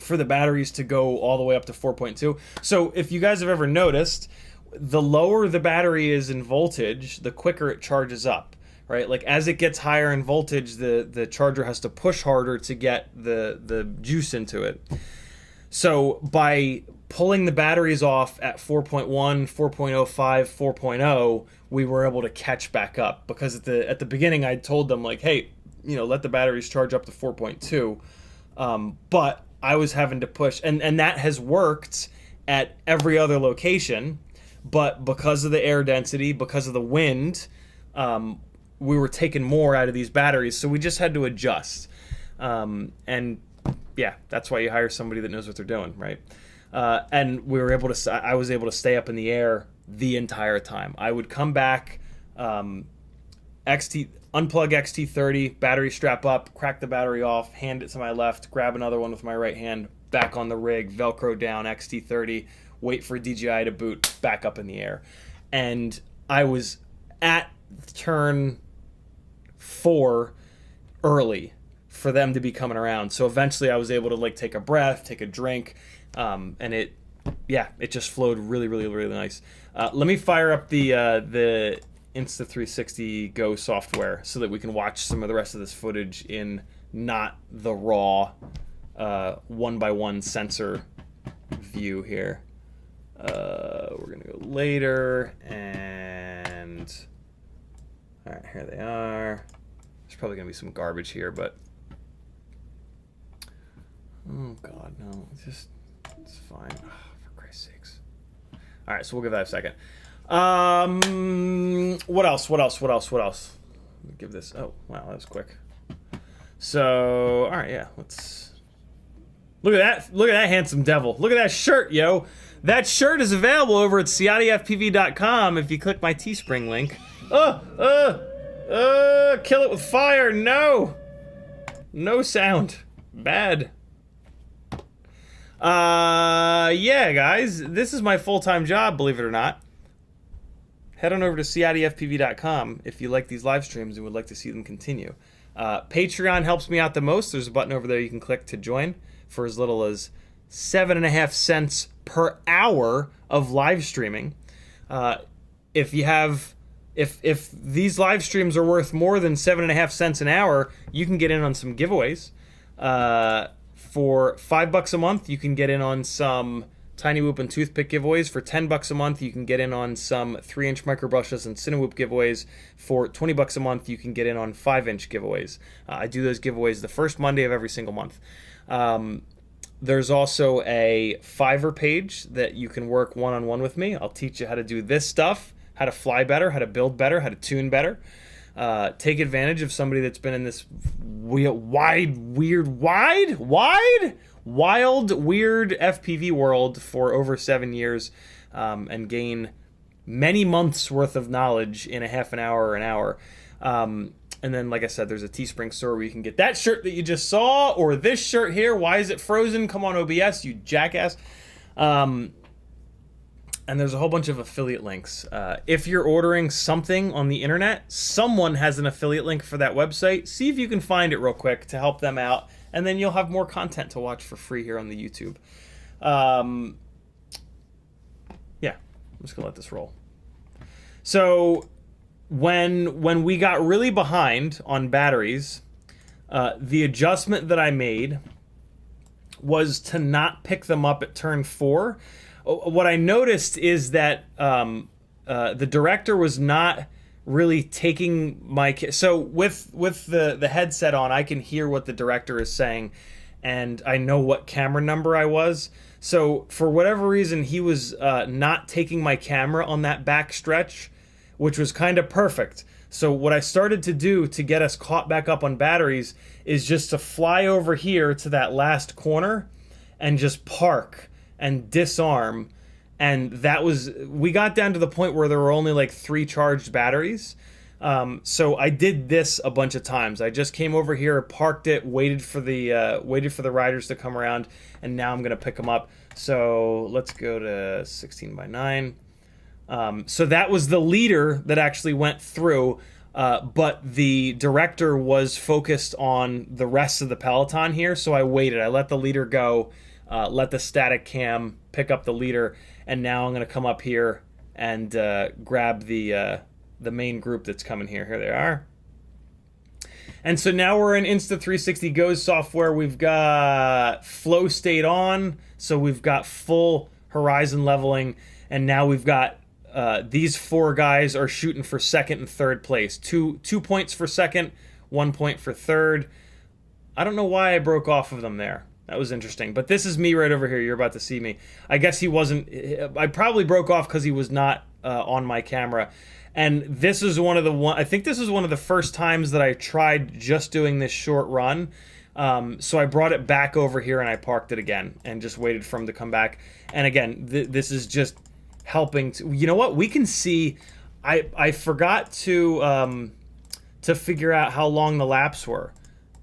batteries to go all the way up to 4.2. So if you guys have ever noticed, the lower the battery is in voltage, the quicker it charges up. Right, like as it gets higher in voltage, the charger has to push harder to get the juice into it. So by pulling the batteries off at 4.1, 4.05, 4.0, we were able to catch back up because at the beginning I told them like, hey, you know, let the batteries charge up to 4.2, but I was having to push, and that has worked at every other location, but because of the air density, because of the wind, we were taking more out of these batteries, so we just had to adjust. And yeah, that's why you hire somebody that knows what they're doing, right? And I was able to stay up in the air the entire time. I would come back, and unplug XT30, battery strap up, crack the battery off, hand it to my left, grab another one with my right hand, back on the rig, Velcro down, XT30, wait for DJI to boot, back up in the air. And I was at turn 4 early for them to be coming around. So eventually I was able to like take a breath, take a drink, and it just flowed really, really, really nice. Let me fire up the Insta360 Go software so that we can watch some of the rest of this footage in not the raw 1x1 sensor view here. We're gonna go later, and all right, here they are. There's probably gonna be some garbage here, but oh god, no, it's fine. Oh, for Christ's sakes. All right, so we'll give that a second. What else? Let me give this. Oh wow, that was quick. So all right, yeah, let's look at that. Look at that handsome devil. Look at that shirt, yo. That shirt is available over at CiottiFPV.com if you click my Teespring link. Kill it with fire. No sound. Bad. Yeah, guys, this is my full-time job, believe it or not. Head on over to CiottiFPV.com if you like these live streams and would like to see them continue. Patreon helps me out the most. There's a button over there you can click to join for as little as 7.5 cents per hour of live streaming. If these live streams are worth more than 7.5 cents an hour, you can get in on some giveaways. For $5 a month, you can get in on some Tiny Whoop and Toothpick giveaways. For $10 a month, you can get in on some 3-inch microbrushes and Cinewhoop giveaways. For $20 a month, you can get in on 5-inch giveaways. I do those giveaways the first Monday of every single month. There's also a Fiverr page that you can work one-on-one with me. I'll teach you how to do this stuff, how to fly better, how to build better, how to tune better. Take advantage of somebody that's been in this wild, weird FPV world for over 7 years, and gain many months worth of knowledge in a half an hour or an hour. And then, like I said, there's a Teespring store where you can get that shirt that you just saw, or this shirt here. Why is it frozen? Come on, OBS, you jackass. And there's a whole bunch of affiliate links. If you're ordering something on the internet, someone has an affiliate link for that website. See if you can find it real quick to help them out, and then you'll have more content to watch for free here on the YouTube. Yeah, I'm just gonna let this roll. So when we got really behind on batteries, the adjustment that I made was to not pick them up at turn 4. What I noticed is that the director was not really taking my... So with the headset on, I can hear what the director is saying, and I know what camera number I was. So for whatever reason, he was not taking my camera on that back stretch, which was kind of perfect. So what I started to do to get us caught back up on batteries is just to fly over here to that last corner and just park and disarm. And that was, we got down to the point where there were only like 3 charged batteries. So I did this a bunch of times. I just came over here, parked it, waited for the riders to come around, and now I'm gonna pick them up. So let's go to 16:9. So that was the leader that actually went through, but the director was focused on the rest of the peloton here, so I waited. I let the leader go, let the static cam pick up the leader, and now I'm going to come up here and grab the main group that's coming here. Here they are. And so now we're in Insta360 Go's software. We've got flow state on, so we've got full horizon leveling, and now we've got these 4 guys are shooting for second and third place. 2 points for second, 1 point for third. I don't know why I broke off of them there. That was interesting. But this is me right over here. You're about to see me. I guess he wasn't... I probably broke off because he was not on my camera. And this is I think this is one of the first times that I tried just doing this short run. So I brought it back over here and I parked it again and just waited for him to come back. And again, this is just helping to... You know what? We can see... I forgot to to figure out how long the laps were.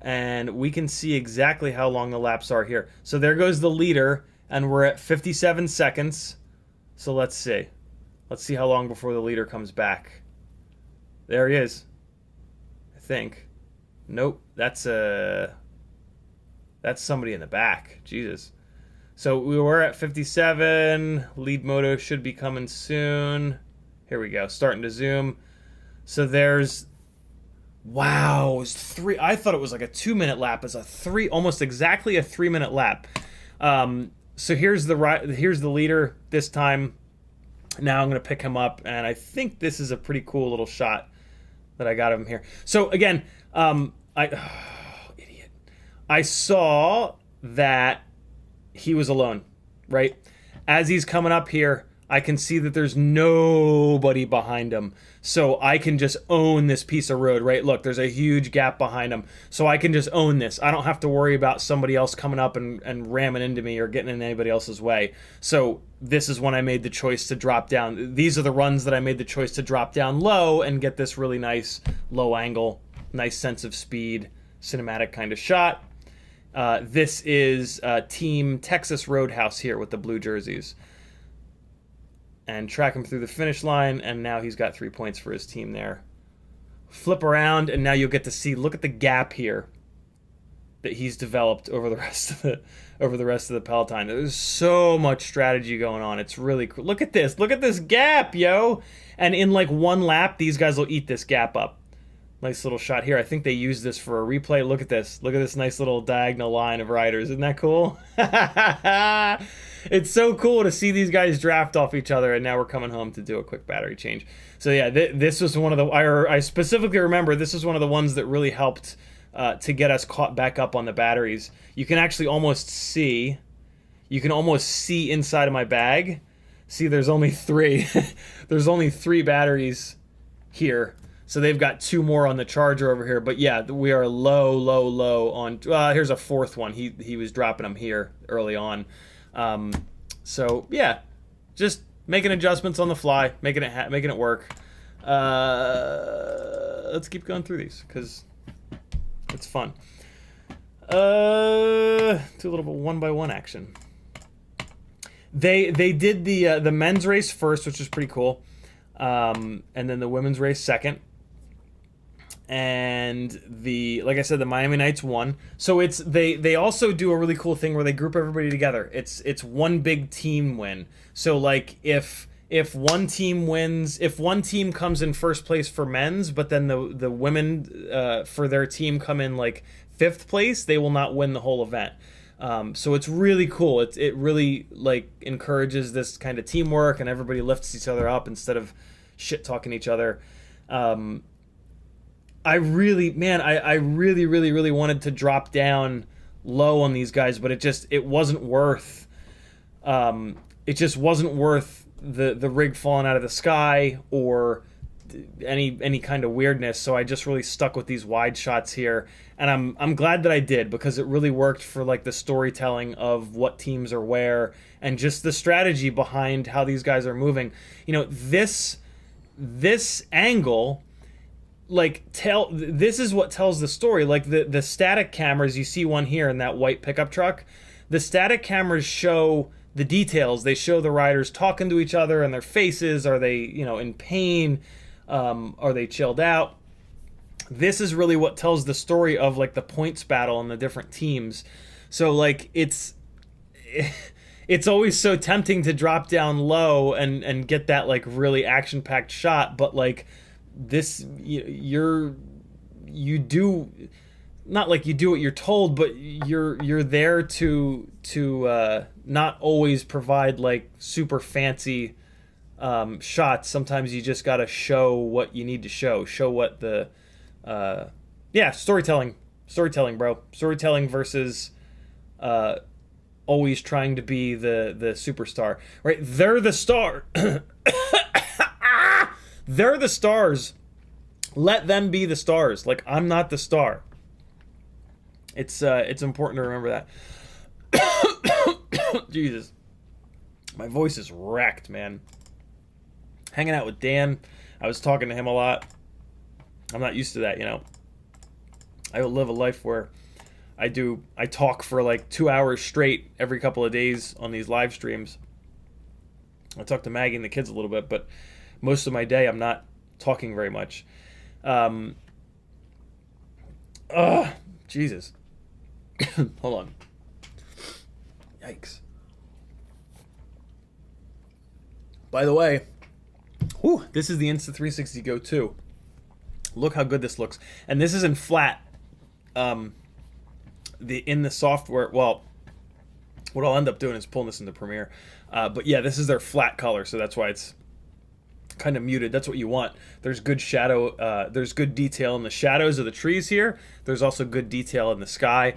And we can see exactly how long the laps are here. So there goes the leader, and we're at 57 seconds. So let's see. Let's see how long before the leader comes back. There he is. I think. Nope, that's somebody in the back. Jesus. So we were at 57. Lead moto should be coming soon. Here we go. Starting to zoom. So there's... Wow, it was 3. I thought it was like a 2-minute lap. It's a 3, almost exactly a 3-minute lap. So here's the leader this time. Now I'm going to pick him up, and I think this is a pretty cool little shot that I got of him here. So again, idiot. I saw that he was alone, right? As he's coming up here, I can see that there's nobody behind him. So I can just own this piece of road, right? Look, there's a huge gap behind him. So I can just own this. I don't have to worry about somebody else coming up and ramming into me or getting in anybody else's way. So this is when I made the choice to drop down. These are the runs that I made the choice to drop down low and get this really nice low angle, nice sense of speed, cinematic kind of shot. This is Team Texas Roadhouse here with the blue jerseys. And track him through the finish line, and now he's got 3 points for his team there. Flip around, and now you'll get to see, look at the gap here that he's developed over the rest of the peloton. There's so much strategy going on. It's really cool. Look at this gap, yo. And in like one lap, these guys will eat this gap up. Nice little shot here. I think they used this for a replay. Look at this nice little diagonal line of riders. Isn't that cool? It's so cool to see these guys draft off each other, and now we're coming home to do a quick battery change. So yeah, this was one of the... I specifically remember this was one of the ones that really helped to get us caught back up on the batteries. You can actually almost see... You can almost see inside of my bag. See, there's only 3. There's only 3 batteries here. So they've got 2 more on the charger over here. But yeah, we are low on... here's a 4th one. He was dropping them here early on. So yeah, just making adjustments on the fly, making it work. Let's keep going through these because it's fun. Do a little bit 1x1 action. They did the men's race first, which is pretty cool, and then the women's race second. And like I said, the Miami Knights won. So they also do a really cool thing where they group everybody together. It's one big team win. So like if one team wins, if one team comes in first place for men's, but then the women for their team come in like 5th place, they will not win the whole event. So it's really cool. It really like encourages this kind of teamwork, and everybody lifts each other up instead of shit talking each other. I really wanted to drop down low on these guys, but it wasn't worth. It just wasn't worth the rig falling out of the sky or any kind of weirdness. So I just really stuck with these wide shots here, and I'm glad that I did, because it really worked for like the storytelling of what teams are where and just the strategy behind how these guys are moving. You know, this angle. This is what tells the story. Like the static cameras, you see one here in that white pickup truck. The static cameras show the details. They show the riders talking to each other and their faces. Are they, in pain? Are they chilled out? This is really what tells the story of like the points battle and the different teams. So like it's always so tempting to drop down low and get that like really action-packed shot, but like this, you do not like you do what you're told, but you're there to not always provide like super fancy shots. Sometimes you just gotta show what you need to show what the storytelling, bro. Storytelling versus always trying to be the superstar, right? They're the star. They're the stars. Let them be the stars. Like, I'm not the star. It's important to remember that. Jesus. My voice is wrecked, man. Hanging out with Dan. I was talking to him a lot. I'm not used to that, you know. I live a life where I talk for like 2 hours straight every couple of days on these live streams. I talk to Maggie and the kids a little bit, but most of my day I'm not talking very much. Jesus. Hold on. Yikes. By the way, this is the Insta360 Go 2. Look how good this looks. And this is in flat. In the software, well, what I'll end up doing is pulling this into Premiere. But yeah, this is their flat color, so that's why it's kind of muted. That's what you want. There's good shadow, there's good detail in the shadows of the trees here. There's also good detail in the sky.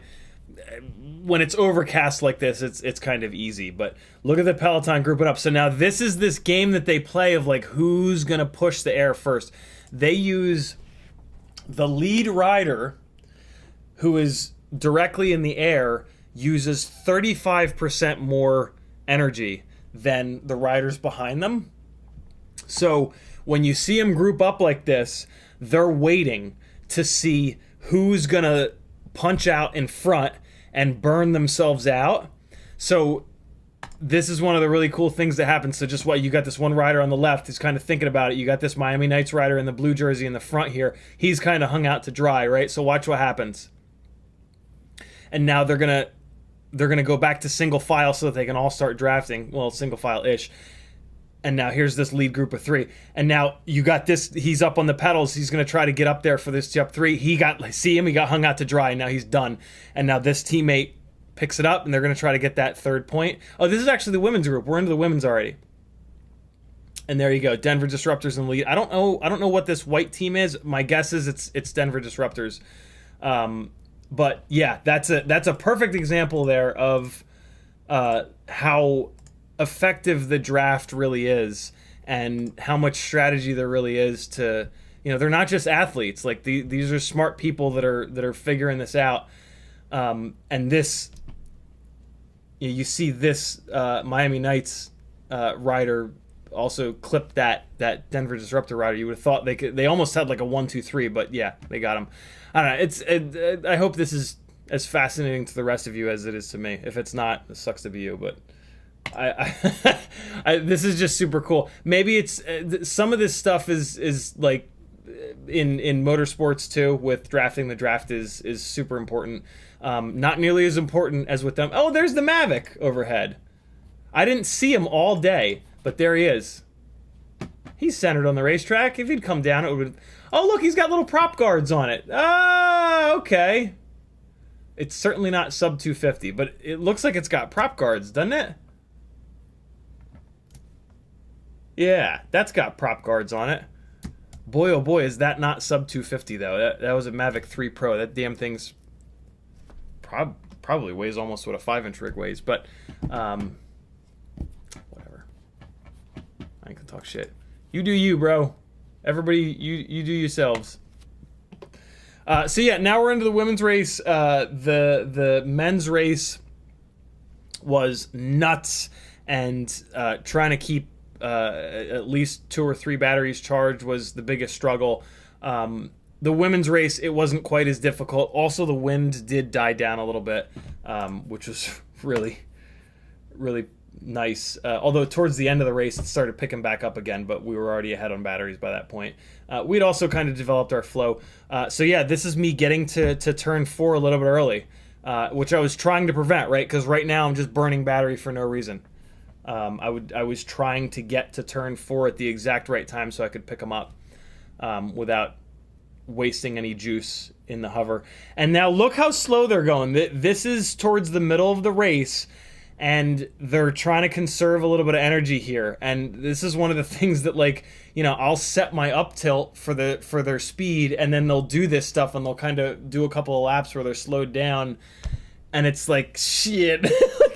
When it's overcast like this, it's kind of easy. But look at the Peloton grouping up. So now this is this game that they play of like who's gonna push the air first. They use the lead rider, who is directly in the air, uses 35% more energy than the riders behind them. So when you see them group up like this, they're waiting to see who's gonna punch out in front and burn themselves out. So this is one of the really cool things that happens. So just what you got, this one rider on the left who's kind of thinking about it. You got this Miami Nights rider in the blue jersey in the front here. He's kind of hung out to dry, right? So watch what happens. And now they're gonna go back to single file so that they can all start drafting. Well, single file-ish. And now here's this lead group of 3. And now you got this, he's up on the pedals. He's going to try to get up there for this jump 3. He got hung out to dry, and now he's done. And now this teammate picks it up, and they're going to try to get that 3rd point. Oh, this is actually the women's group. We're into the women's already. And there you go, Denver Disruptors in the lead. I don't know what this white team is. My guess is it's Denver Disruptors. But yeah, that's a perfect example there of how effective the draft really is, and how much strategy there really is to, you know, they're not just athletes. Like these are smart people that are figuring this out. And this, you see this Miami Nights rider also clipped that Denver Disruptor rider. You would have thought they almost had like a 1-2-3, but yeah, they got him. I don't know. I hope this is as fascinating to the rest of you as it is to me. If it's not, it sucks to be you, but this is just super cool. Maybe it's some of this stuff is like in motorsports too, with drafting. The draft is super important. Not nearly as important as with them. Oh, there's the Mavic overhead. I didn't see him all day, but there he is. He's centered on the racetrack. If he'd come down, it would. Oh, look, he's got little prop guards on it. Ah, okay. It's certainly not sub 250, but it looks like it's got prop guards, doesn't it? Yeah, that's got prop guards on it. Boy, oh boy, is that not sub 250, though. That was a Mavic 3 Pro. That damn thing's probably weighs almost what a 5-inch rig weighs, but whatever. I ain't gonna talk shit. You do you, bro. Everybody, you do yourselves. So yeah, now we're into the women's race. The men's race was nuts, and trying to keep at least 2 or 3 batteries charged was the biggest struggle. The women's race, it wasn't quite as difficult. Also, the wind did die down a little bit, which was really, really nice. Although towards the end of the race, it started picking back up again, but we were already ahead on batteries by that point. We'd also kind of developed our flow. So yeah, this is me getting to turn 4 a little bit early, which I was trying to prevent, right? Because right now I'm just burning battery for no reason. I was trying to get to turn 4 at the exact right time so I could pick them up without wasting any juice in the hover. And now look how slow they're going. This is towards the middle of the race, and they're trying to conserve a little bit of energy here. And this is one of the things that, like, you know, I'll set my up tilt for their speed, and then they'll do this stuff, and they'll kind of do a couple of laps where they're slowed down, and it's like, shit.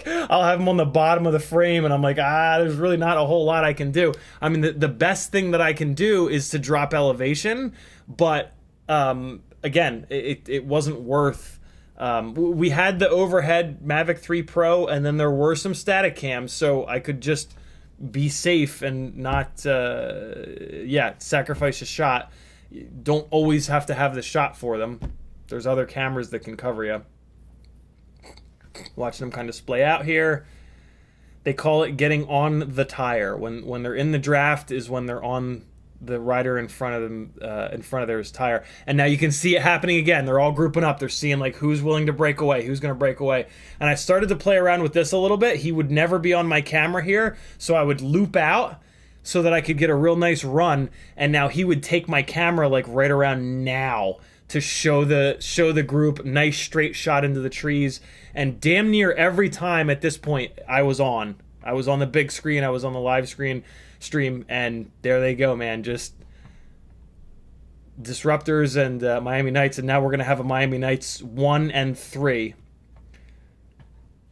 I'll have them on the bottom of the frame, and I'm like, there's really not a whole lot I can do. I mean, the best thing that I can do is to drop elevation, but again, it wasn't worth. We had the overhead Mavic 3 Pro, and then there were some static cams, so I could just be safe and not, sacrifice a shot you don't always have to have the shot for them. There's other cameras that can cover you. Watching them kind of splay out here. They call it getting on the tire. When they're in the draft is when they're on the rider in front of them, in front of their tire. And now you can see it happening again. They're all grouping up. They're seeing like who's willing to break away, who's going to break away. And I started to play around with this a little bit. He would never be on my camera here, so I would loop out so that I could get a real nice run. And now he would take my camera like right around now to show the group, nice straight shot into the trees. And damn near every time at this point I was on the big screen, I was on the live stream, and there they go, man. Just Disruptors and Miami Nights, and now we're gonna have a Miami Nights 1 and 3.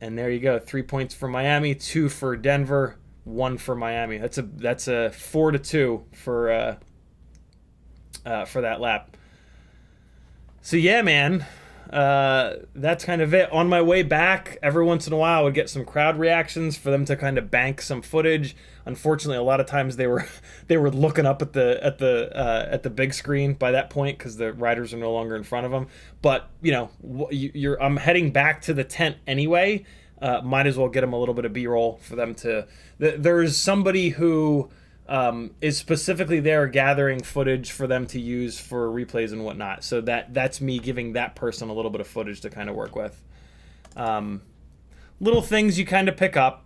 And there you go, 3 points for Miami, 2 for Denver, 1 for Miami. That's a 4-2 for that lap. So yeah, man, that's kind of it. On my way back, every once in a while I would get some crowd reactions for them to kind of bank some footage. Unfortunately, a lot of times they were looking up at the big screen by that point because the riders are no longer in front of them. But you know, I'm heading back to the tent anyway. Might as well get them a little bit of B-roll for them to. There's somebody who is specifically there gathering footage for them to use for replays and whatnot. So that's me giving that person a little bit of footage to kind of work with. Little things you kind of pick up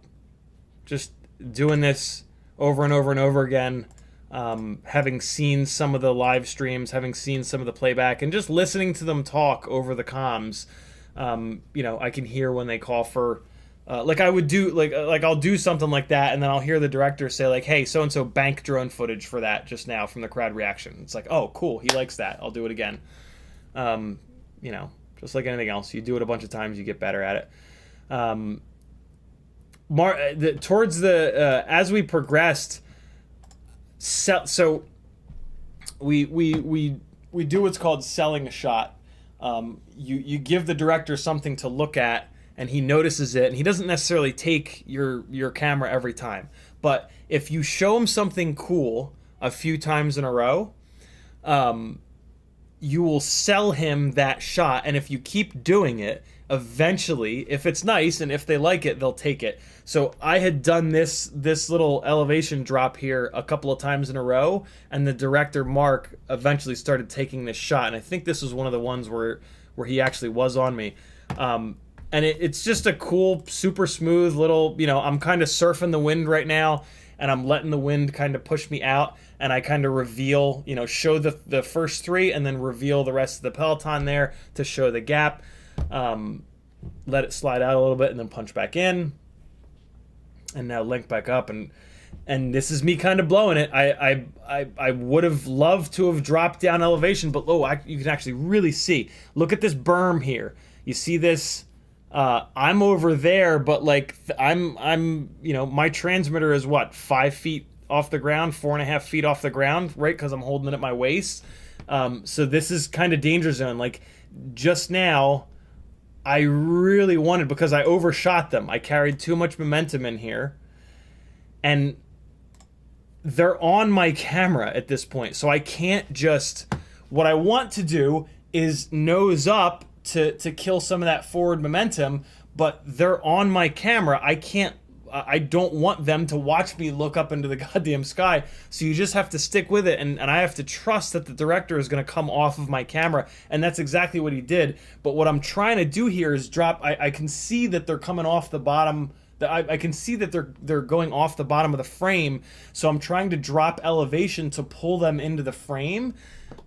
just doing this over and over and over again, having seen some of the live streams, having seen some of the playback, and just listening to them talk over the comms. You know, I can hear when they call for like I would do like I'll do something like that, and then I'll hear the director say like, hey, so and so bank drone footage for that just now from the crowd reaction. It's like, oh cool, he likes that, I'll do it again. You know, just like anything else, you do it a bunch of times, you get better at it. Towards the as we progressed, so we do what's called selling a shot. You give the director something to look at, and he notices it, and he doesn't necessarily take your camera every time. But if you show him something cool a few times in a row, you will sell him that shot. And if you keep doing it, eventually, if it's nice and if they like it, they'll take it. So I had done this little elevation drop here a couple of times in a row, and the director Mark eventually started taking this shot. And I think this was one of the ones where he actually was on me. And it's just a cool, super smooth little, you know, I'm kind of surfing the wind right now, and I'm letting the wind kind of push me out, and I kind of reveal, you know, show the first 3 and then reveal the rest of the peloton there to show the gap. Let it slide out a little bit and then punch back in, and now link back up, and this is me kind of blowing it. I would have loved to have dropped down elevation, but you can actually really see. Look at this berm here. You see this? I'm over there, but like I'm you know, my transmitter is what, 5 feet off the ground, 4.5 feet off the ground, right? Because I'm holding it at my waist. So this is kind of danger zone. Like just now, I really wanted, because I overshot them. I carried too much momentum in here, and they're on my camera at this point. So I can't just, what I want to do is nose up to kill some of that forward momentum, but they're on my camera. I don't want them to watch me look up into the goddamn sky. So you just have to stick with it, and I have to trust that the director is going to come off of my camera, and that's exactly what he did. But what I'm trying to do here is drop. I can see that they're coming off the bottom. I can see that they're going off the bottom of the frame. So I'm trying to drop elevation to pull them into the frame,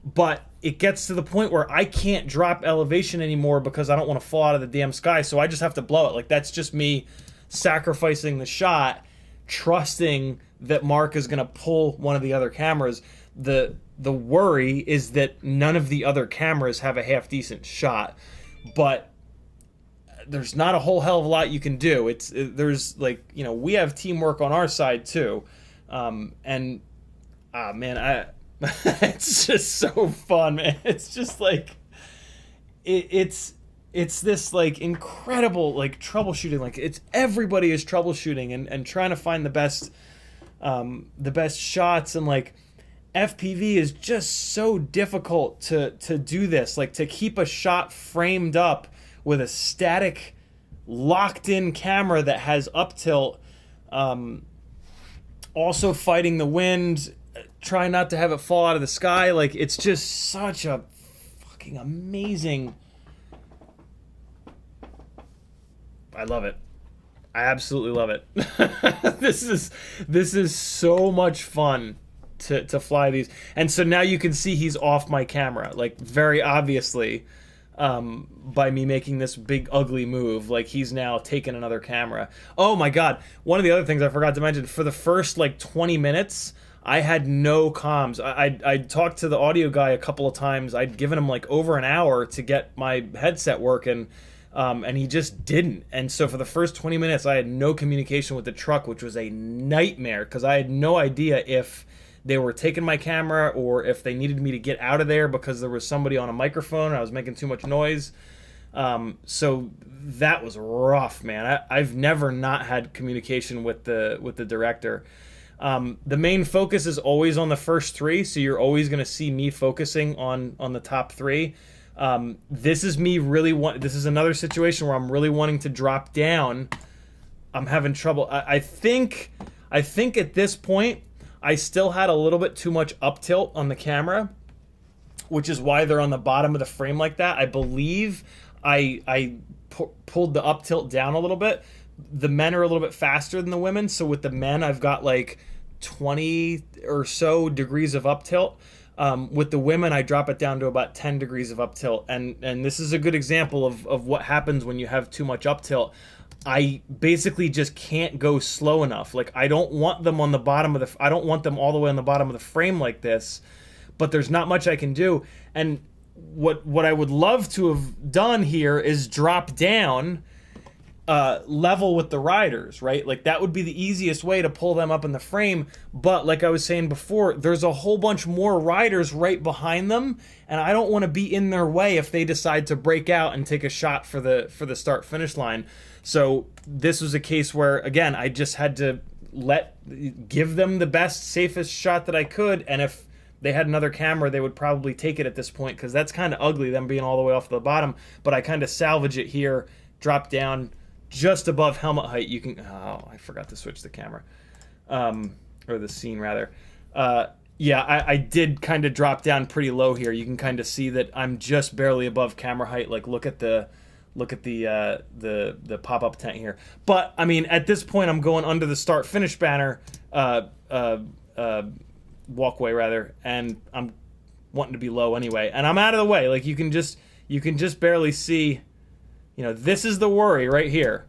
but it gets to the point where I can't drop elevation anymore because I don't want to fall out of the damn sky. So I just have to blow it. Like, that's just me sacrificing the shot, trusting that Mark is going to pull one of the other cameras. The worry is that none of the other cameras have a half decent shot, but there's not a whole hell of a lot you can do. There's like, you know, we have teamwork on our side too. Man, it's just so fun, man. It's just like, it's this like incredible like troubleshooting. Like, it's everybody is troubleshooting and trying to find the best shots, and like FPV is just so difficult to do this. Like, to keep a shot framed up with a static, locked-in camera that has up tilt, also fighting the wind, trying not to have it fall out of the sky. Like, it's just such a fucking amazing... I love it. I absolutely love it. This is so much fun to fly these. And so now you can see he's off my camera, like, very obviously, by me making this big ugly move. Like, he's now taken another camera. Oh my god, one of the other things I forgot to mention, for the first like 20 minutes I had no comms. I talked to the audio guy a couple of times. I'd given him like over an hour to get my headset working, and he just didn't. And so for the first 20 minutes I had no communication with the truck, which was a nightmare, because I had no idea if they were taking my camera or if they needed me to get out of there because there was somebody on a microphone and I was making too much noise. So that was rough, man. I've never not had communication with the director. The main focus is always on the first three, so you're always going to see me focusing on the top three. This is me really this is another situation where I'm really wanting to drop down. I'm having trouble. I think at this point I still had a little bit too much up tilt on the camera, which is why they're on the bottom of the frame like that. I believe I pulled the up tilt down a little bit. The men are a little bit faster than the women, so with the men I've got like 20 or so degrees of up tilt. With the women I drop it down to about 10 degrees of up tilt, and this is a good example of what happens when you have too much up tilt. I basically just can't go slow enough. Like, I don't want them on the bottom of I don't want them all the way on the bottom of the frame like this, but there's not much I can do. And what I would love to have done here is drop down level with the riders, right? Like, that would be the easiest way to pull them up in the frame. But like I was saying before, there's a whole bunch more riders right behind them, and I don't want to be in their way if they decide to break out and take a shot for the start finish line. So this was a case where, again, I just had to give them the best, safest shot that I could, and if they had another camera, they would probably take it at this point, because that's kind of ugly, them being all the way off the bottom. But I kind of salvage it here, drop down just above helmet height. You can... Oh, I forgot to switch the camera. Or the scene, rather. Yeah, I did kind of drop down pretty low here. You can kind of see that I'm just barely above camera height. Like, look at the pop-up tent here. But, I mean, at this point, I'm going under the start-finish banner, walkway, rather, and I'm wanting to be low anyway. And I'm out of the way. Like, you can just barely see... You know, this is the worry right here.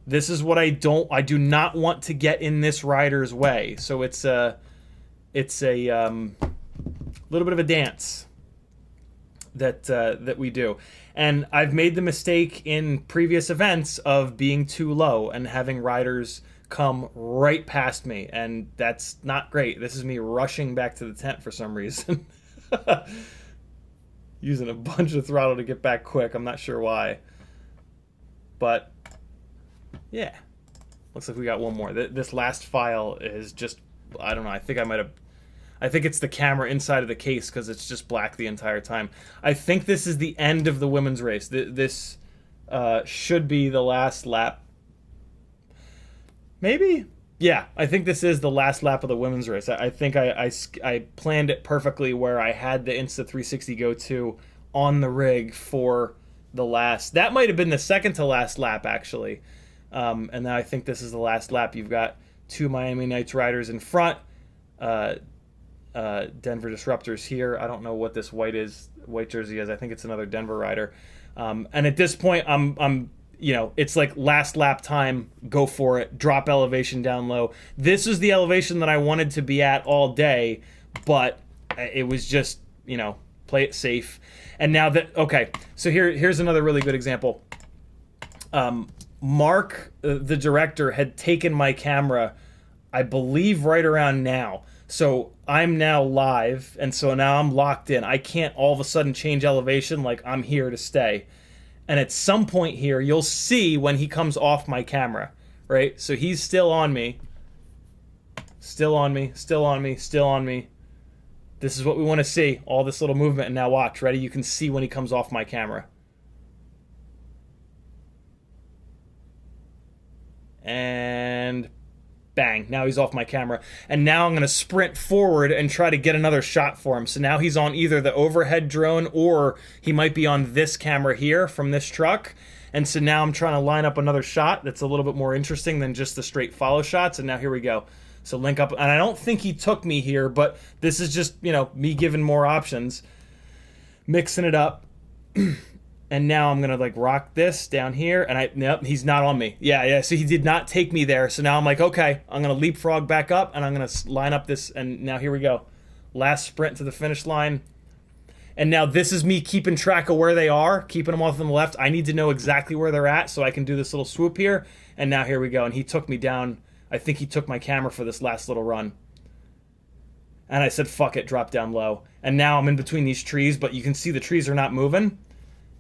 This is what I do not want to get in this rider's way. So it's a little bit of a dance that we do. And I've made the mistake in previous events of being too low and having riders come right past me, and that's not great. This is me rushing back to the tent for some reason. Using a bunch of throttle to get back quick. I'm not sure why. But, yeah. Looks like we got one more. This last file is just, I don't know, I think it's the camera inside of the case, because it's just black the entire time. I think this is the end of the women's race. This should be the last lap. Maybe? Yeah, I think this is the last lap of the women's race. I think I planned it perfectly where I had the Insta360 Go 2 on the rig for the last... That might have been the second to last lap, actually. And now I think this is the last lap. You've got two Miami Knights riders in front. Denver Disruptors here. I don't know what this white jersey is. I think it's another Denver rider. And at this point, I'm you know, it's like last lap time, go for it, drop elevation down low. This is the elevation that I wanted to be at all day, but it was just, you know, play it safe. And now that, okay, so here's another really good example. Mark, the director, had taken my camera, I believe, right around now. So I'm now live, and so now I'm locked in. I can't all of a sudden change elevation. Like, I'm here to stay. And at some point here, you'll see when he comes off my camera, right? So he's still on me. Still on me, still on me, still on me. This is what we want to see, all this little movement. And now watch, ready? You can see when he comes off my camera. And bang, now he's off my camera. And now I'm going to sprint forward and try to get another shot for him. So now he's on either the overhead drone or he might be on this camera here from this truck. And so now I'm trying to line up another shot that's a little bit more interesting than just the straight follow shots. And now here we go. So link up. And I don't think he took me here, but this is just, you know, me giving more options. Mixing it up. And now I'm going to like rock this down here. And nope, he's not on me. Yeah. So he did not take me there. So now I'm like, okay, I'm going to leapfrog back up and I'm going to line up this. And now here we go. Last sprint to the finish line. And now this is me keeping track of where they are, keeping them off on the left. I need to know exactly where they're at so I can do this little swoop here. And now here we go. And he took me down. I think he took my camera for this last little run. And I said, fuck it, drop down low. And now I'm in between these trees, but you can see the trees are not moving.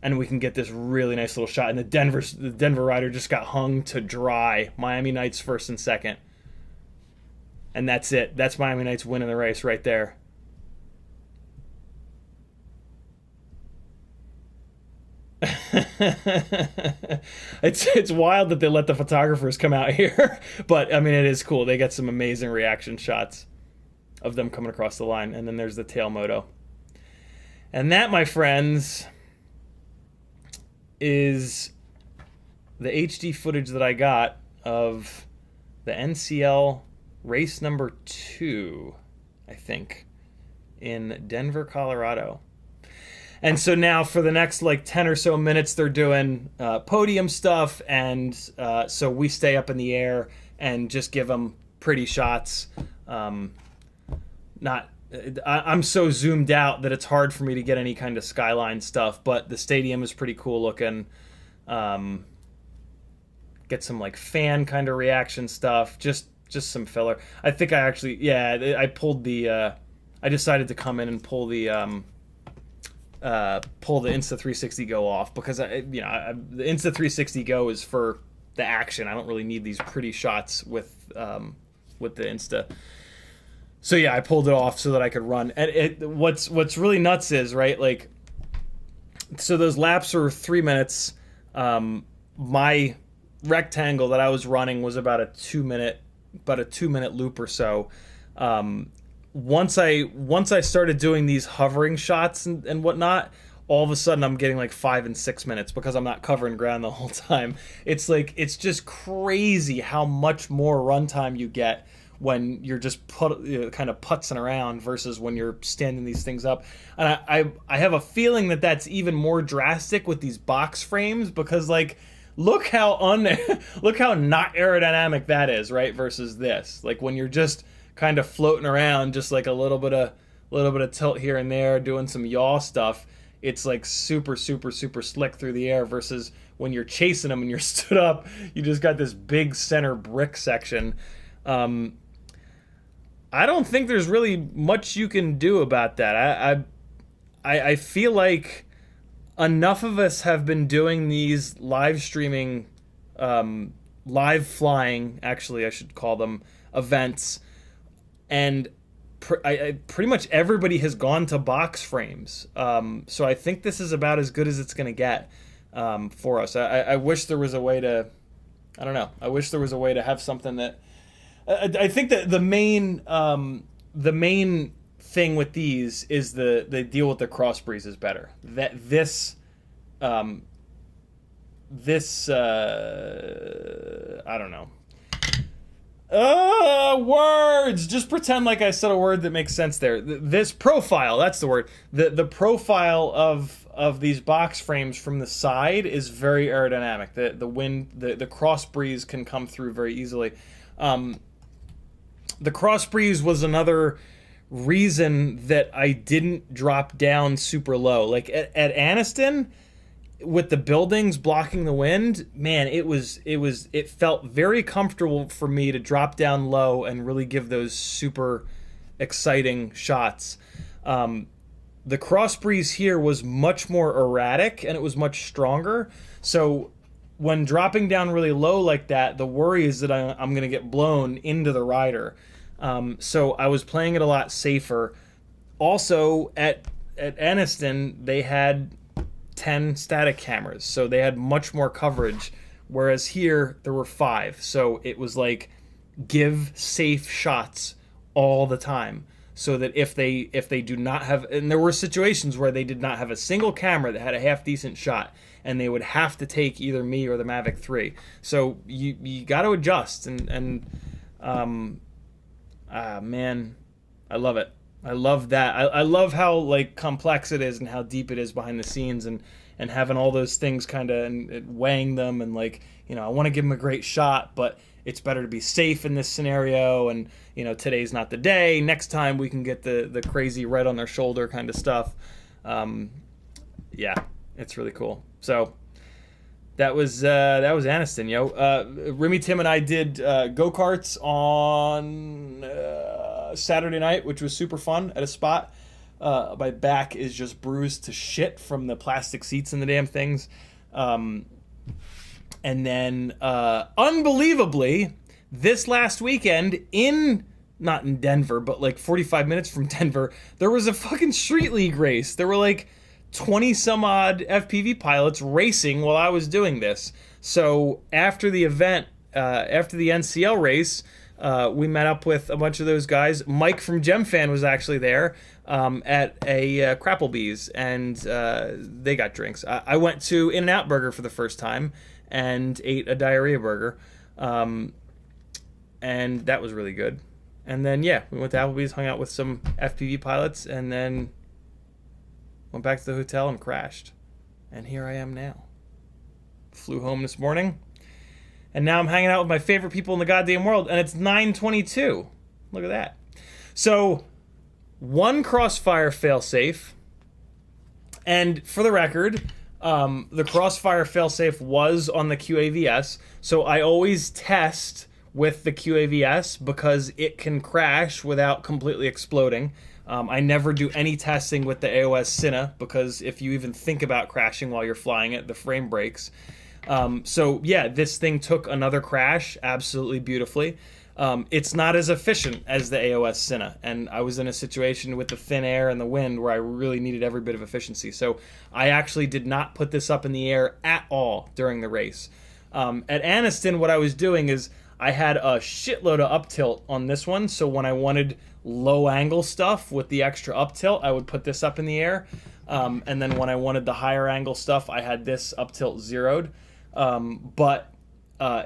And we can get this really nice little shot. And the Denver rider just got hung to dry. Miami Knights first and second. And that's it. That's Miami Knights winning the race right there. It's wild that they let the photographers come out here. But, I mean, it is cool. They get some amazing reaction shots of them coming across the line. And then there's the tail moto. And that, my friends, is the HD footage that I got of the NCL race number 2, I think, in Denver, Colorado. And so now for the next like 10 or so minutes, they're doing podium stuff. And so we stay up in the air and just give them pretty shots. I'm so zoomed out that it's hard for me to get any kind of skyline stuff, but the stadium is pretty cool looking. Get some like fan kind of reaction stuff, just some filler. I think I actually, I pulled the, I decided to come in and pull the Insta360 Go off because the Insta360 Go is for the action. I don't really need these pretty shots with the Insta. So yeah, I pulled it off so that I could run. And what's really nuts is, right, like, so those laps are 3 minutes. My rectangle that I was running was about a 2 minute loop or so. Once I started doing these hovering shots and whatnot, all of a sudden I'm getting like 5 and 6 minutes because I'm not covering ground the whole time. It's like, it's just crazy how much more runtime you get when you're just kind of putzing around versus when you're standing these things up. And I have a feeling that that's even more drastic with these box frames because, like, look how not aerodynamic that is, right? Versus this, like when you're just kind of floating around, just like a little bit of tilt here and there, doing some yaw stuff. It's like super, super, super slick through the air versus when you're chasing them and you're stood up, you just got this big center brick section. I don't think there's really much you can do about that. I feel like enough of us have been doing these live streaming, live flying, actually I should call them, events, and pretty much everybody has gone to box frames. So I think this is about as good as it's going to get for us. I wish there was a way to, I don't know, I wish there was a way to have something that, I think that the main thing with these is the deal with the cross breeze is better. That this I don't know. Words. Just pretend like I said a word that makes sense there. This profile, that's the word. The profile of these box frames from the side is very aerodynamic. The wind, the cross breeze can come through very easily. The cross breeze was another reason that I didn't drop down super low. Like at Anniston, with the buildings blocking the wind, man, it felt very comfortable for me to drop down low and really give those super exciting shots. The cross breeze here was much more erratic and it was much stronger. So when dropping down really low like that, the worry is that I'm going to get blown into the rider. So I was playing it a lot safer. also at Aniston, they had 10 static cameras, so they had much more coverage, whereas here there were 5. So it was like, give safe shots all the time, so that if they do not have, and there were situations where they did not have a single camera that had a half decent shot, and they would have to take either me or the Mavic 3. So you got to adjust, and man, I love it. I love that. I love how like complex it is and how deep it is behind the scenes, and having all those things kind of and weighing them, and like, you know, I want to give them a great shot, but it's better to be safe in this scenario, and you know, today's not the day. Next time we can get the crazy red on their shoulder kind of stuff. Yeah, it's really cool. So that was Aniston, yo. Remy, Tim, and I did go-karts on Saturday night, which was super fun at a spot. My back is just bruised to shit from the plastic seats and the damn things. And then, unbelievably, this last weekend not in Denver, but like 45 minutes from Denver, there was a fucking street league race. There were like 20 some odd FPV pilots racing while I was doing this. So after the event, after the NCL race, we met up with a bunch of those guys. Mike from GemFan was actually there at a Crapplebee's, and they got drinks. I went to In-N-Out Burger for the first time and ate a diarrhea burger, and that was really good. And then, yeah, we went to Applebee's, hung out with some FPV pilots, and then went back to the hotel and crashed. And here I am now. Flew home this morning, and now I'm hanging out with my favorite people in the goddamn world, and it's 9:22. Look at that. So, one Crossfire failsafe, and for the record, the Crossfire failsafe was on the QAVS, so I always test with the QAVS because it can crash without completely exploding. I never do any testing with the AOS Cine because if you even think about crashing while you're flying it, the frame breaks. So yeah, this thing took another crash absolutely beautifully. It's not as efficient as the AOS Cine, and I was in a situation with the thin air and the wind where I really needed every bit of efficiency. So I actually did not put this up in the air at all during the race. At Aniston, what I was doing is I had a shitload of up tilt on this one, so when I wanted low angle stuff with the extra up tilt, I would put this up in the air. And then when I wanted the higher angle stuff, I had this up tilt zeroed. But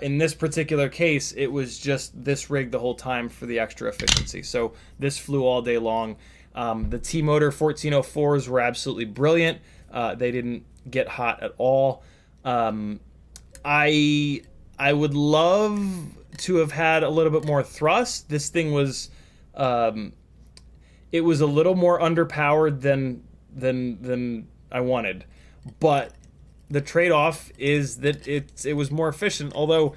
in this particular case, it was just this rig the whole time for the extra efficiency. So this flew all day long. The T-Motor 1404s were absolutely brilliant. They didn't get hot at all. I would love to have had a little bit more thrust. This thing was, it was a little more underpowered than I wanted, but the trade-off is that it was more efficient. Although,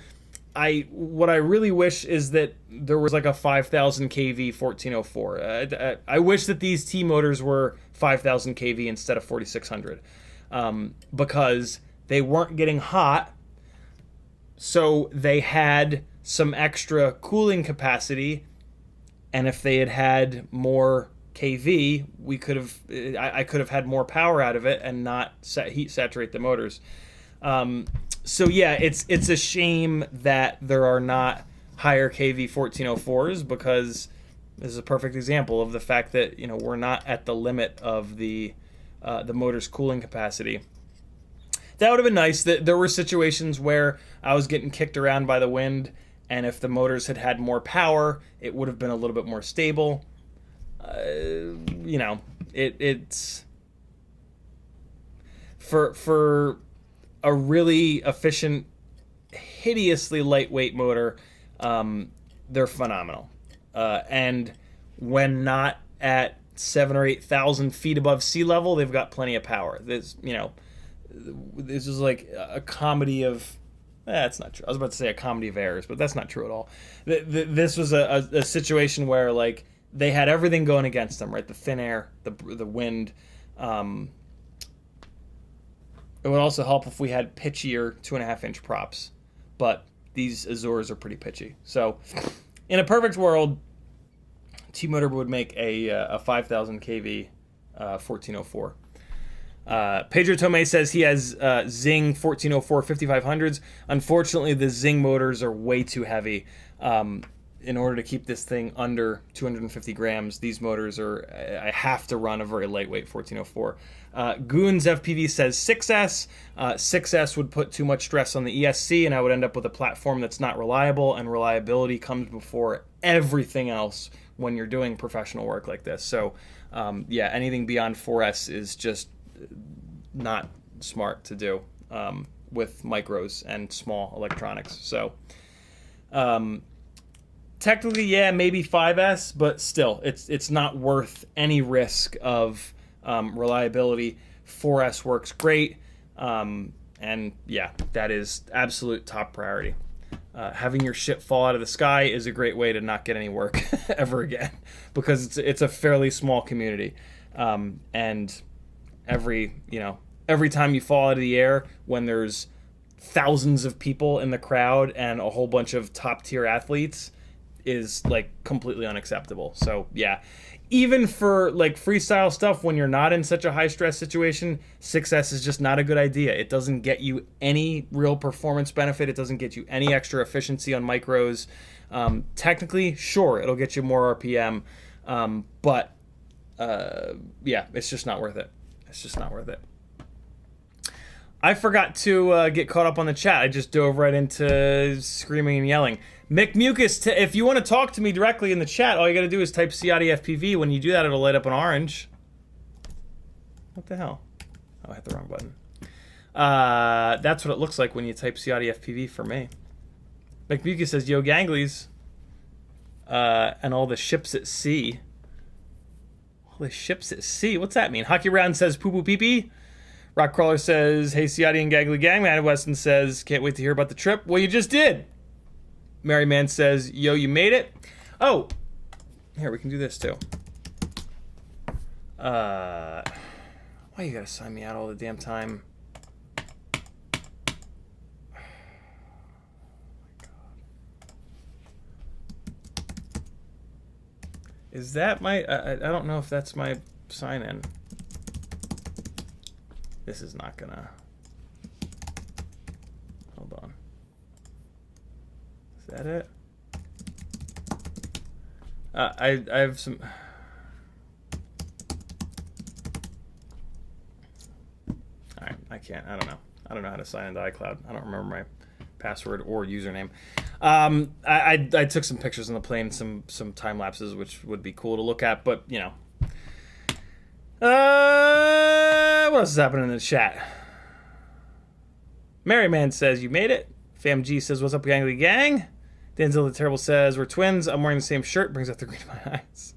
what I really wish is that there was like a 5,000 kV 1404. I wish that these T motors were 5,000 kV instead of 4,600, because they weren't getting hot. So they had some extra cooling capacity, and if they had had more kV, I could have had more power out of it and not heat saturate the motors. So yeah, it's a shame that there are not higher kV 1404s, because this is a perfect example of the fact that, you know, we're not at the limit of the motor's cooling capacity. That would have been nice. There were situations where I was getting kicked around by the wind, and if the motors had had more power, it would have been a little bit more stable. You know, it's for a really efficient, hideously lightweight motor. They're phenomenal, and when not at 7,000 or 8,000 feet above sea level, they've got plenty of power. This is like a comedy of. That's not true. I was about to say a comedy of errors, but that's not true at all. This was a situation where, like, they had everything going against them, right? The thin air, the wind. It would also help if we had pitchier 2.5-inch props, but these Azures are pretty pitchy. So, in a perfect world, T-Motor would make a 5,000 kV 1404. Pedro Tomei says he has Zing 1404 5500s. Unfortunately, the Zing motors are way too heavy. In order to keep this thing under 250 grams, these motors are, I have to run a very lightweight 1404. Goons FPV says 6S. 6S would put too much stress on the ESC, and I would end up with a platform that's not reliable, and reliability comes before everything else when you're doing professional work like this. So, yeah, anything beyond 4S is just not smart to do with micros and small electronics. So, technically, yeah, maybe 5S, but still, it's not worth any risk of reliability. 4S works great, and yeah, that is absolute top priority. Having your shit fall out of the sky is a great way to not get any work ever again, because it's a fairly small community, and every time you fall out of the air when there's thousands of people in the crowd and a whole bunch of top tier athletes is like completely unacceptable. So yeah, even for like freestyle stuff, when you're not in such a high stress situation, 6S is just not a good idea. It doesn't get you any real performance benefit. It doesn't get you any extra efficiency on micros. Technically, sure, it'll get you more RPM, but yeah, it's just not worth it. It's just not worth it. I forgot to get caught up on the chat. I just dove right into screaming and yelling. Mick Mucus, if you want to talk to me directly in the chat, all you got to do is type CiottiFPV. When you do that, it'll light up an orange. What the hell? Oh, I hit the wrong button. That's what it looks like when you type CiottiFPV for me. Mick Mucus says, yo, ganglies. And all the ships at sea. All the ships at sea? What's that mean? Hockey Round says, poo poo pee pee. Rockcrawler says, hey, Ciotti and Gangly Gang. Matt Weston says, can't wait to hear about the trip. Well, you just did. Merryman says, yo, you made it. Oh, here, we can do this too. Why you gotta sign me out all the damn time? Oh, my God. Is that my, I don't know if that's my sign in. This is not gonna, hold on. Is that it? I have some, alright, I don't know how to sign into iCloud. I don't remember my password or username. I took some pictures on the plane, some time lapses, which would be cool to look at, but you know. What else is happening in the chat? Merryman says, you made it. Fam G says, what's up, Gangly Gang? Denzel the Terrible says, we're twins. I'm wearing the same shirt. Brings out the green in my eyes.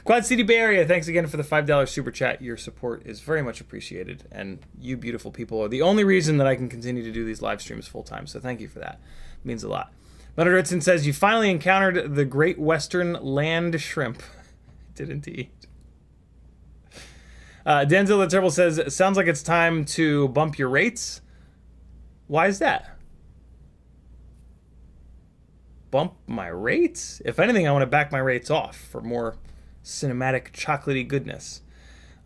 Quad City Bay Area, thanks again for the $5 super chat. Your support is very much appreciated. And you beautiful people are the only reason that I can continue to do these live streams full time. So thank you for that. It means a lot. Leonard Ritson says, you finally encountered the great western land shrimp. Did indeed. Denzel the Terrible says, sounds like it's time to bump your rates. Why is that? Bump my rates? If anything, I want to back my rates off for more cinematic chocolatey goodness.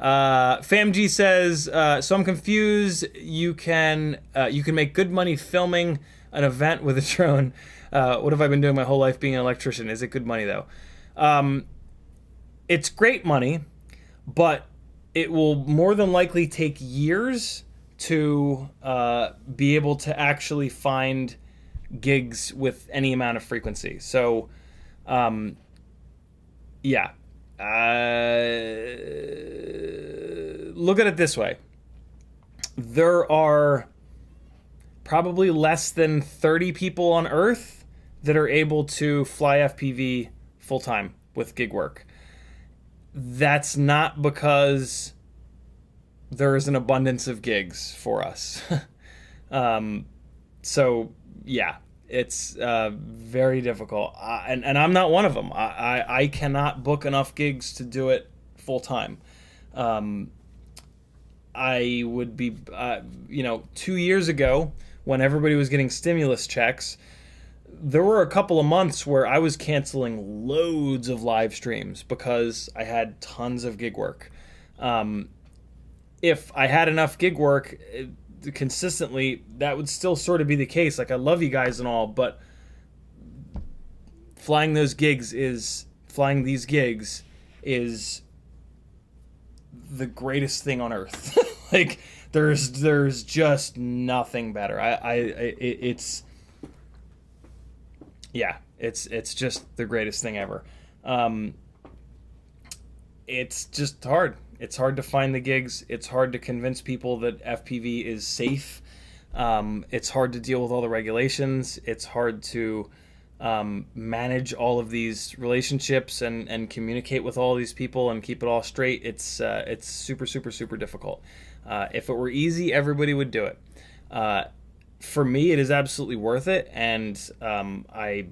FamG says, so I'm confused. You can make good money filming an event with a drone. What have I been doing my whole life being an electrician? Is it good money though? It's great money, but it will more than likely take years to be able to actually find gigs with any amount of frequency. So, yeah. Look at it this way. There are probably less than 30 people on Earth that are able to fly FPV full-time with gig work. That's not because there is an abundance of gigs for us. So, yeah, it's very difficult. And I'm not one of them. I cannot book enough gigs to do it full-time. I would be, 2 years ago, when everybody was getting stimulus checks, there were a couple of months where I was canceling loads of live streams because I had tons of gig work. If I had enough gig work consistently, that would still sort of be the case. Like, I love you guys and all, but flying these gigs is the greatest thing on earth. Like, there's just nothing better. It's just the greatest thing ever. It's just hard. It's hard to find the gigs. It's hard to convince people that FPV is safe. It's hard to deal with all the regulations. It's hard to manage all of these relationships and communicate with all these people and keep it all straight. It's super, super, super difficult. If it were easy, everybody would do it. For me, it is absolutely worth it, and I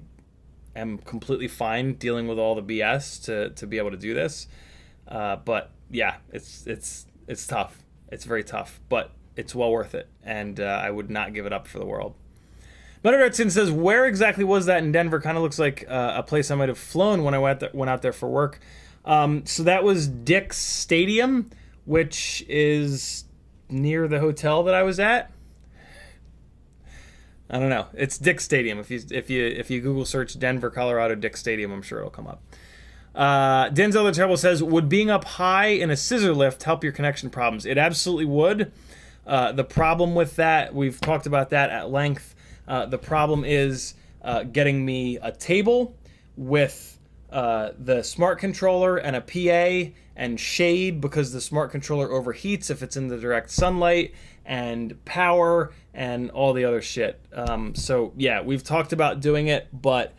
am completely fine dealing with all the BS to be able to do this. But yeah, it's tough. It's very tough, but it's well worth it, and I would not give it up for the world. Meteor85 says, where exactly was that in Denver? Kind of looks like a place I might have flown when I went out there for work. So that was Dick's Stadium, which is near the hotel that I was at. I don't know. It's Dick's Stadium. If you Google search Denver, Colorado, Dick's Stadium, I'm sure it'll come up. Denzel the Terrible says, would being up high in a scissor lift help your connection problems? It absolutely would. The problem with that, we've talked about that at length. The problem is getting me a table with the smart controller and a PA and shade, because the smart controller overheats if it's in the direct sunlight, and power and all the other shit. So yeah, we've talked about doing it, but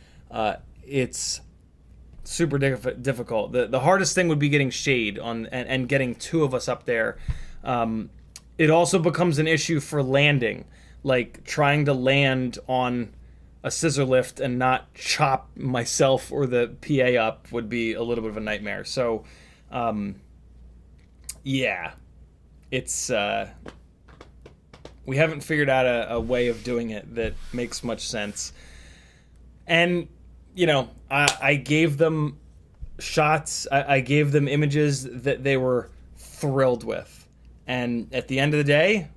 it's super difficult. The hardest thing would be getting shade on and getting two of us up there. It also becomes an issue for landing. Like, trying to land on a scissor lift and not chop myself or the PA up would be a little bit of a nightmare. So, yeah, it's we haven't figured out a way of doing it that makes much sense. And, you know, I gave them shots, I gave them images that they were thrilled with. And at the end of the day,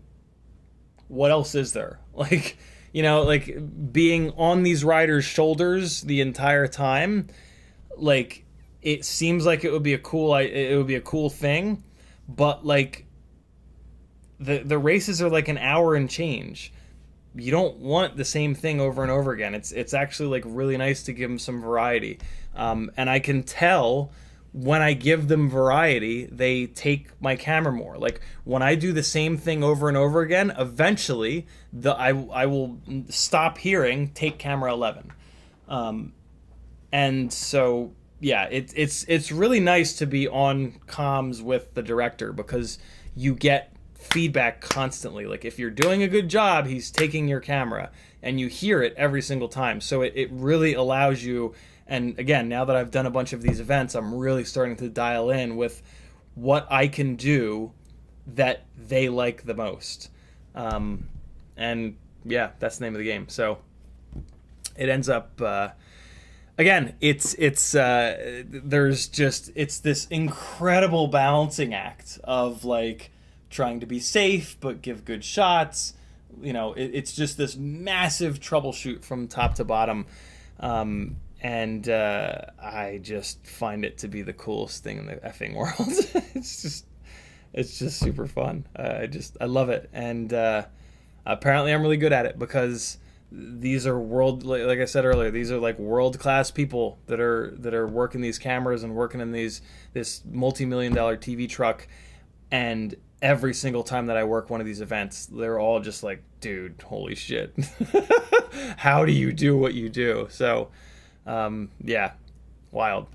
what else is there? Like, you know, like, being on these riders' shoulders the entire time, like, it seems like it would be a cool thing, but like, the races are like an hour and change. You don't want the same thing over and over again. It's actually like really nice to give them some variety. And I can tell when I give them variety, they take my camera more. Like, when I do the same thing over and over again, eventually I will stop hearing take camera 11. And so yeah, it's really nice to be on comms with the director, because you get feedback constantly. Like, if you're doing a good job, he's taking your camera, and you hear it every single time. So it really allows you. And again, now that I've done a bunch of these events, I'm really starting to dial in with what I can do that they like the most. And yeah, that's the name of the game. So it ends up, again, it's this incredible balancing act of, like, trying to be safe but give good shots. You know, it's just this massive troubleshoot from top to bottom. And I just find it to be the coolest thing in the effing world. It's just super fun. I love it. And apparently I'm really good at it, because these are like I said earlier, these are like world-class people that are working these cameras and working in this multi-million-dollar TV truck. And every single time that I work one of these events, they're all just like, dude, holy shit. How do you do what you do? So yeah, wild.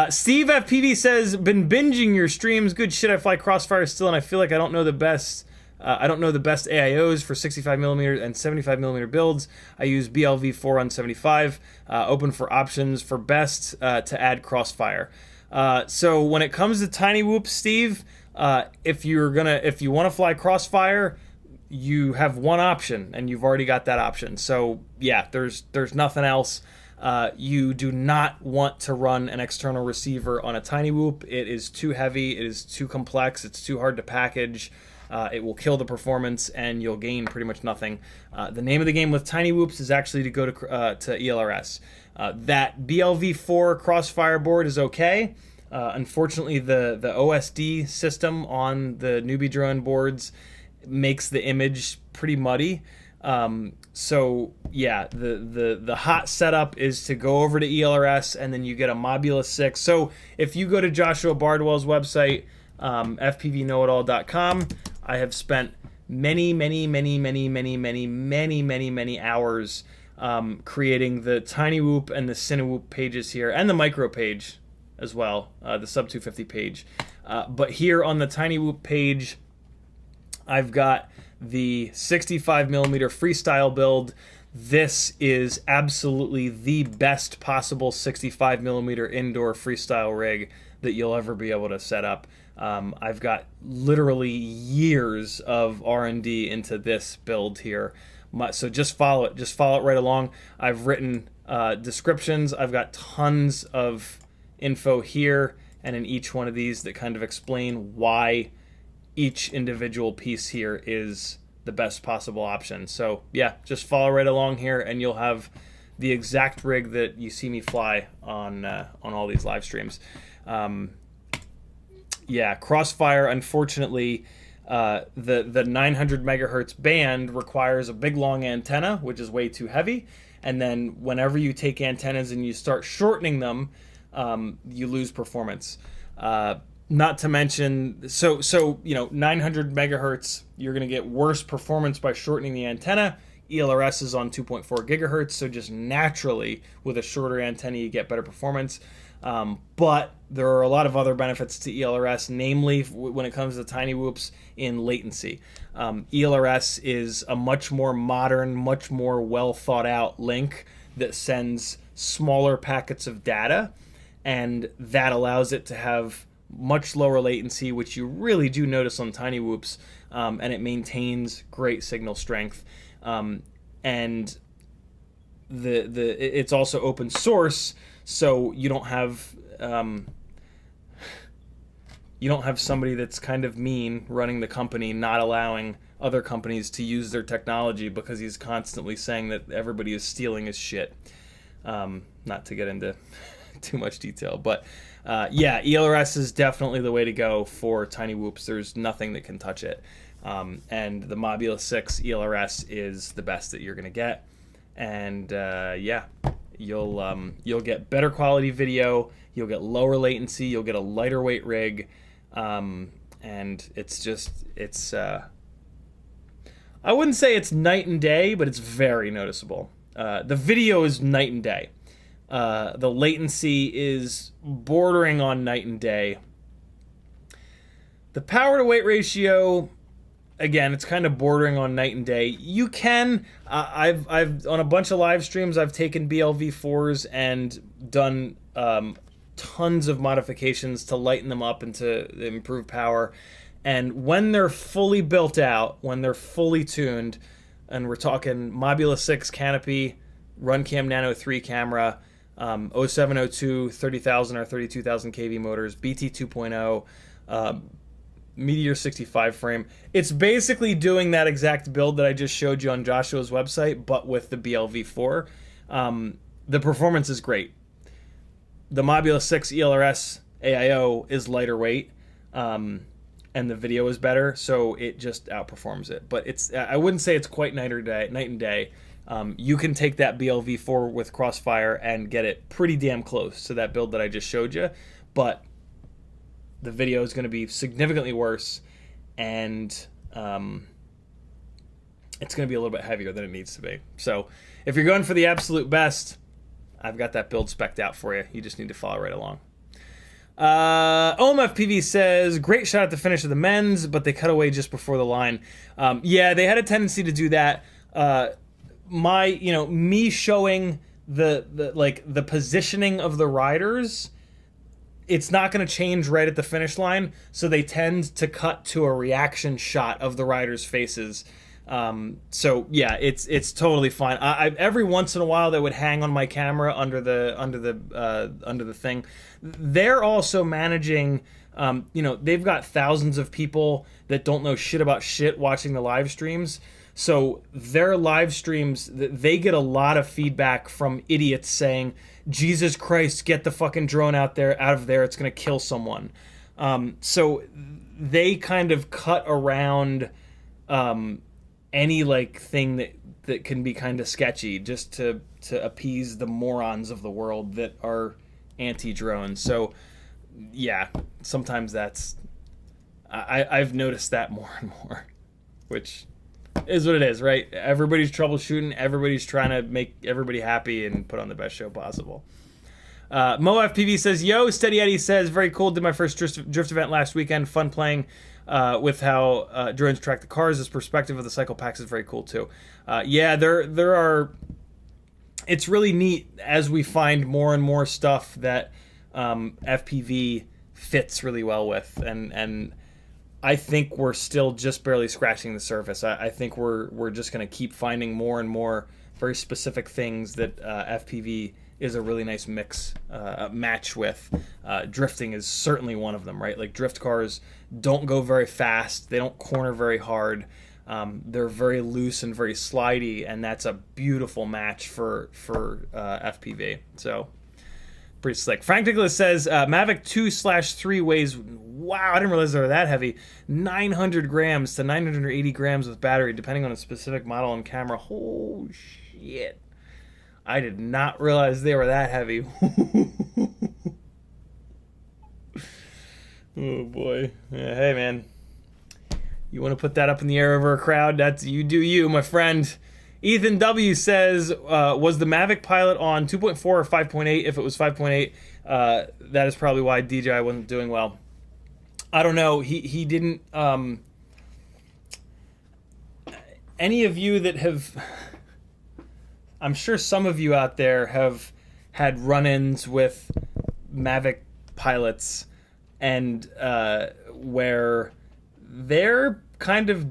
Steve FPV says, been binging your streams. Good shit. I fly Crossfire still, and I feel like I don't know the best AIOs for 65mm and 75mm builds. I use BLV4 on 75. Open for options for best to add Crossfire. So when it comes to tiny whoops, Steve, if you want to fly Crossfire, you have one option, and you've already got that option. So yeah, there's nothing else. You do not want to run an external receiver on a tiny whoop. It is too heavy, it is too complex, it's too hard to package. It will kill the performance, and you'll gain pretty much nothing. The name of the game with tiny whoops is actually to go to ELRS. That BLV4 Crossfire board is okay. Unfortunately, the OSD system on the newbie drone boards makes the image pretty muddy. So yeah, the hot setup is to go over to ELRS, and then you get a Mobula 6. So if you go to Joshua Bardwell's website, fpvknowitall.com, I have spent many hours creating the tiny whoop and the Cinewhoop pages here, and the micro page as well, the sub 250 page. But here on the tiny whoop page, I've got the 65mm freestyle build. This is absolutely the best possible 65mm indoor freestyle rig that you'll ever be able to set up. I've got literally years of R&D into this build here. So just follow it. Just follow it right along. I've written descriptions. I've got tons of info here and in each one of these that kind of explain why each individual piece here is the best possible option. So yeah, just follow right along here, and you'll have the exact rig that you see me fly on all these live streams. Yeah, Crossfire, unfortunately, the 900 megahertz band requires a big long antenna, which is way too heavy. And then whenever you take antennas and you start shortening them, you lose performance. Not to mention, so 900 megahertz, you're going to get worse performance by shortening the antenna. ELRS is on 2.4 gigahertz, so just naturally, with a shorter antenna, you get better performance. But there are a lot of other benefits to ELRS, namely when it comes to tiny whoops in latency. ELRS is a much more modern, much more well thought out link that sends smaller packets of data, and that allows it to have much lower latency, which you really do notice on tiny whoops, and it maintains great signal strength. And it's also open source, so you don't have somebody that's kind of mean running the company, not allowing other companies to use their technology because he's constantly saying that everybody is stealing his shit. Not to get into too much detail, but yeah, ELRS is definitely the way to go for tiny whoops. There's nothing that can touch it. And the Mobula 6 ELRS is the best that you're going to get. And yeah, you'll get better quality video, you'll get lower latency, you'll get a lighter weight rig, and it's I wouldn't say it's night and day, but it's very noticeable. The video is night and day. The latency is bordering on night and day. The power to weight ratio, again, it's kind of bordering on night and day. You can, I've on a bunch of live streams, I've taken BLV4s and done tons of modifications to lighten them up and to improve power. And when they're fully built out, when they're fully tuned, and we're talking Mobula 6 canopy, Runcam Nano 3 camera, 0702 30,000 or 32,000 kV motors, BT 2.0, Meteor 65 frame. It's basically doing that exact build that I just showed you on Joshua's website, but with the BLV4. The performance is great. The Mobula 6 ELRS AIO is lighter weight, and the video is better, so it just outperforms it. But I wouldn't say it's quite night and day. You can take that BLV4 with Crossfire and get it pretty damn close to that build that I just showed you, but the video is going to be significantly worse, and it's going to be a little bit heavier than it needs to be. So if you're going for the absolute best, I've got that build spec'd out for you. You just need to follow right along. OMFPV says, great shot at the finish of the men's, but they cut away just before the line. Yeah, they had a tendency to do that. Me showing the positioning of the riders, it's not going to change right at the finish line, so they tend to cut to a reaction shot of the riders' faces So yeah, it's totally fine. I every once in a while they would hang on my camera under the thing. They're also managing. They've got thousands of people that don't know shit about shit watching the live streams. So their live streams, they get a lot of feedback from idiots saying, "Jesus Christ, get the fucking drone out of there. It's gonna kill someone." So they kind of cut around any like thing that can be kind of sketchy, just to appease the morons of the world that are anti-drone. So yeah, sometimes I've noticed that more and more, which is what it is, right? Everybody's troubleshooting, everybody's trying to make everybody happy and put on the best show possible. Mo FPV says, "Yo, Steady Eddie says, very cool. Did my first drift event last weekend. Fun playing with how drones track the cars. This perspective of the cycle packs is very cool too." Yeah, there are. It's really neat as we find more and more stuff that FPV fits really well with, and I think we're still just barely scratching the surface. I think we're just going to keep finding more and more very specific things that FPV is a really nice match with. Drifting is certainly one of them, right? Like drift cars don't go very fast. They don't corner very hard. They're very loose and very slidey, and that's a beautiful match for FPV. So pretty slick. Frank Nicholas says Mavic 2/3 weighs, wow, I didn't realize they were that heavy, 900 grams to 980 grams with battery, depending on a specific model and camera. Oh shit, I did not realize they were that heavy. Oh boy. Yeah, hey man, you want to put that up in the air over a crowd? That's you do you, my friend. Ethan W says, was the Mavic pilot on 2.4 or 5.8? If it was 5.8, that is probably why DJI wasn't doing well. I don't know. He didn't. Any of you that have, I'm sure some of you out there have had run-ins with Mavic pilots, and where they're kind of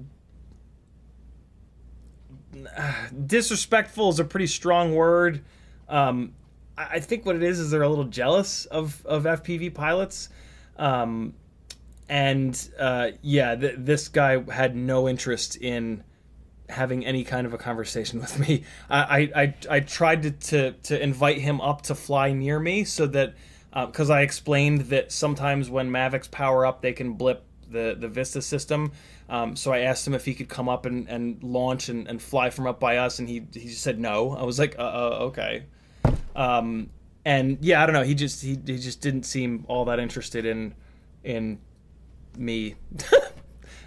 disrespectful is a pretty strong word. I think what it is they're a little jealous of FPV pilots. This guy had no interest in having any kind of a conversation with me. I tried to invite him up to fly near me so that, because I explained that sometimes when Mavics power up, they can blip the Vista system. So I asked him if he could come up and launch and fly from up by us, and he just said no. I was like, okay. And yeah, I don't know. He just didn't seem all that interested in me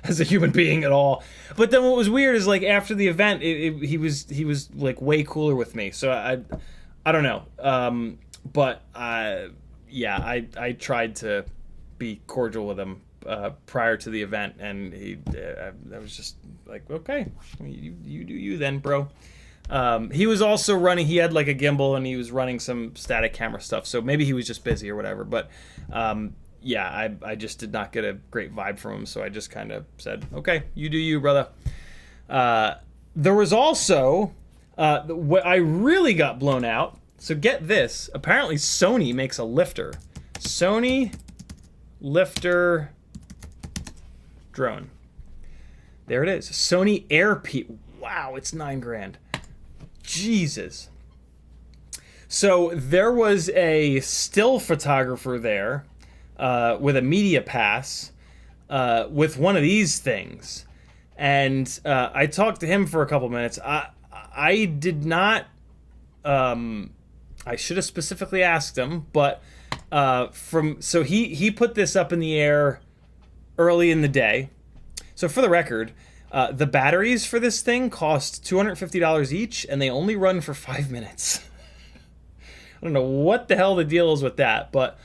as a human being at all. But then what was weird is, like, after the event, he was like way cooler with me. So I don't know. But I tried to be cordial with him prior to the event, and I was just like, okay, you do you then, bro. He was also running, he had like a gimbal, and he was running some static camera stuff, so maybe he was just busy or whatever. But I just did not get a great vibe from him, so I just kind of said, okay, you do you, brother. There was also what I really got blown out. So get this, apparently Sony makes a lifter. Sony lifter drone. There it is. Sony AirP. Wow, it's $9,000. Jesus. So there was a still photographer there with a media pass with one of these things, and I talked to him for a couple minutes. I did not. I should have specifically asked him, but so he put this up in the air early in the day. So for the record, the batteries for this thing cost $250 each, and they only run for 5 minutes. I don't know what the hell the deal is with that, but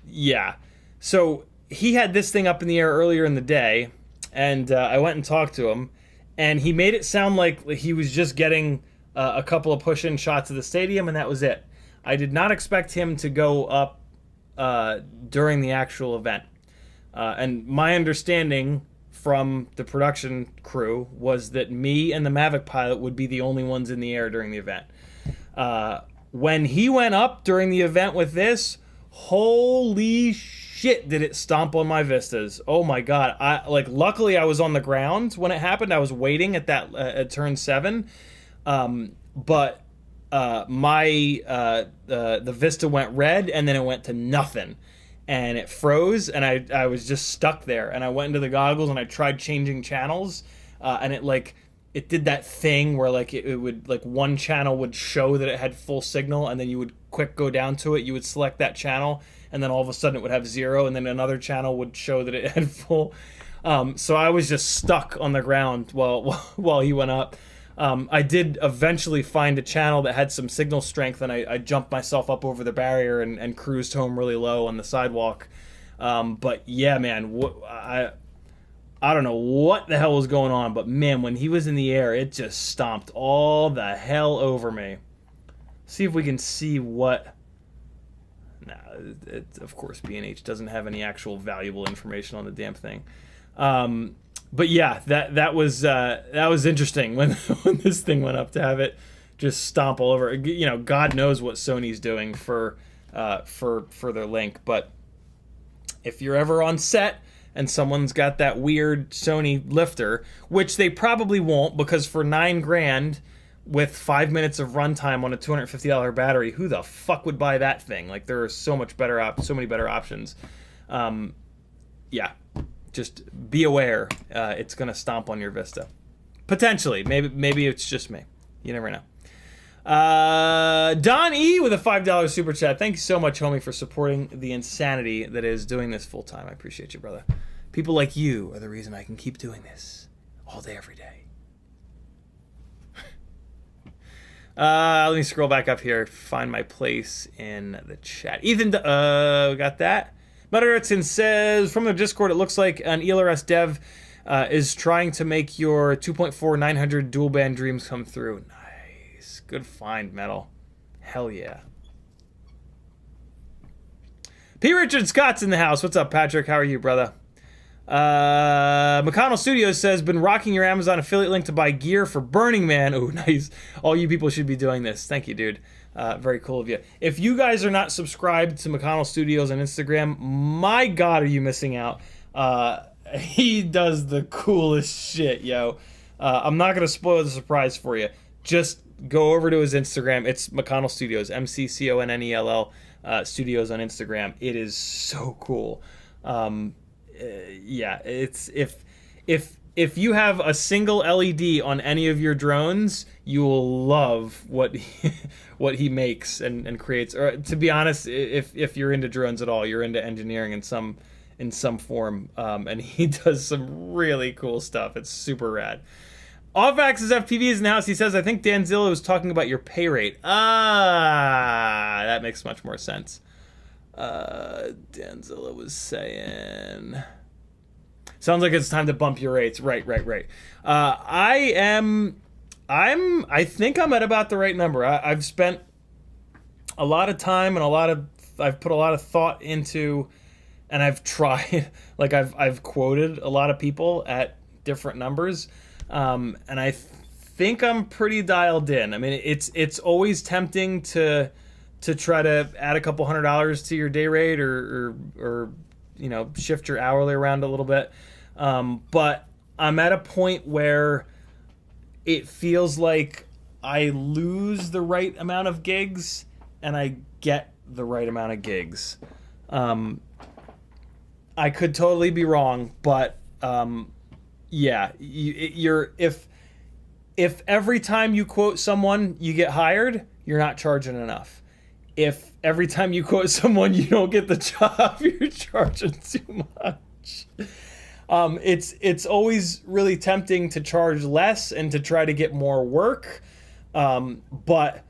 yeah. So he had this thing up in the air earlier in the day, and I went and talked to him, and he made it sound like he was just getting a couple of push-in shots of the stadium, and that was it. I did not expect him to go up during the actual event. And my understanding from the production crew was that me and the Mavic pilot would be the only ones in the air during the event. When he went up during the event with this, holy shit, did it stomp on my Vistas. Oh my God. Luckily I was on the ground when it happened. I was waiting at that, at turn 7. But the Vista went red and then it went to nothing. And it froze, and I was just stuck there. And I went into the goggles and I tried changing channels, and it did that thing where it would one channel would show that it had full signal, and then you would quick go down to it, you would select that channel, and then all of a sudden it would have 0, and then another channel would show that it had full. So I was just stuck on the ground while he went up. I did eventually find a channel that had some signal strength, and I jumped myself up over the barrier and cruised home really low on the sidewalk. But yeah, man, I don't know what the hell was going on, but man, when he was in the air, it just stomped all the hell over me. See if we can see what... Nah, of course, B&H doesn't have any actual valuable information on the damn thing. But yeah, that was interesting when this thing went up, to have it just stomp all over. You know, God knows what Sony's doing for their link. But if you're ever on set and someone's got that weird Sony lifter, which they probably won't, because for $9,000 with 5 minutes of runtime on a $250 battery, who the fuck would buy that thing? Like, there are so many better options. Yeah. Just be aware, it's gonna stomp on your Vista. Potentially, maybe it's just me. You never know. Don E with a $5 super chat. Thank you so much, homie, for supporting the insanity that is doing this full time. I appreciate you, brother. People like you are the reason I can keep doing this all day, every day. Let me scroll back up here, find my place in the chat. Ethan, we got that. Meteor85 says, from the Discord, it looks like an ELRS dev is trying to make your 2.4 900 dual band dreams come through. Nice. Good find, Metal. Hell yeah. P. Richard Scott's in the house. What's up, Patrick? How are you, brother? McConnell Studios says, been rocking your Amazon affiliate link to buy gear for Burning Man. Oh, nice. All you people should be doing this. Thank you, dude. Very cool of you. If you guys are not subscribed to McConnell Studios on Instagram, my God, are you missing out. He does the coolest shit, yo. I'm not going to spoil the surprise for you. Just go over to his Instagram. It's McConnell Studios, McConnell Studios on Instagram. It is so cool. Yeah, it's if you have a single LED on any of your drones, you will love what he makes and creates. Or to be honest, if you're into drones at all, you're into engineering in some form, and he does some really cool stuff. It's super rad. Off-Axis FPV is in the house. He says, I think Danzilla was talking about your pay rate. That makes much more sense. Danzilla was saying... Sounds like it's time to bump your rates. Right. I think I'm at about the right number. I've spent a lot of time and I've put a lot of thought into, and I've tried, like I've quoted a lot of people at different numbers. And I think I'm pretty dialed in. I mean, it's always tempting to try to add a couple $100 to your day rate or you know, shift your hourly around a little bit. But I'm at a point where it feels like I lose the right amount of gigs and I get the right amount of gigs. I could totally be wrong, but yeah, if every time you quote someone you get hired, you're not charging enough. If every time you quote someone you don't get the job, you're charging too much. It's always really tempting to charge less and to try to get more work, but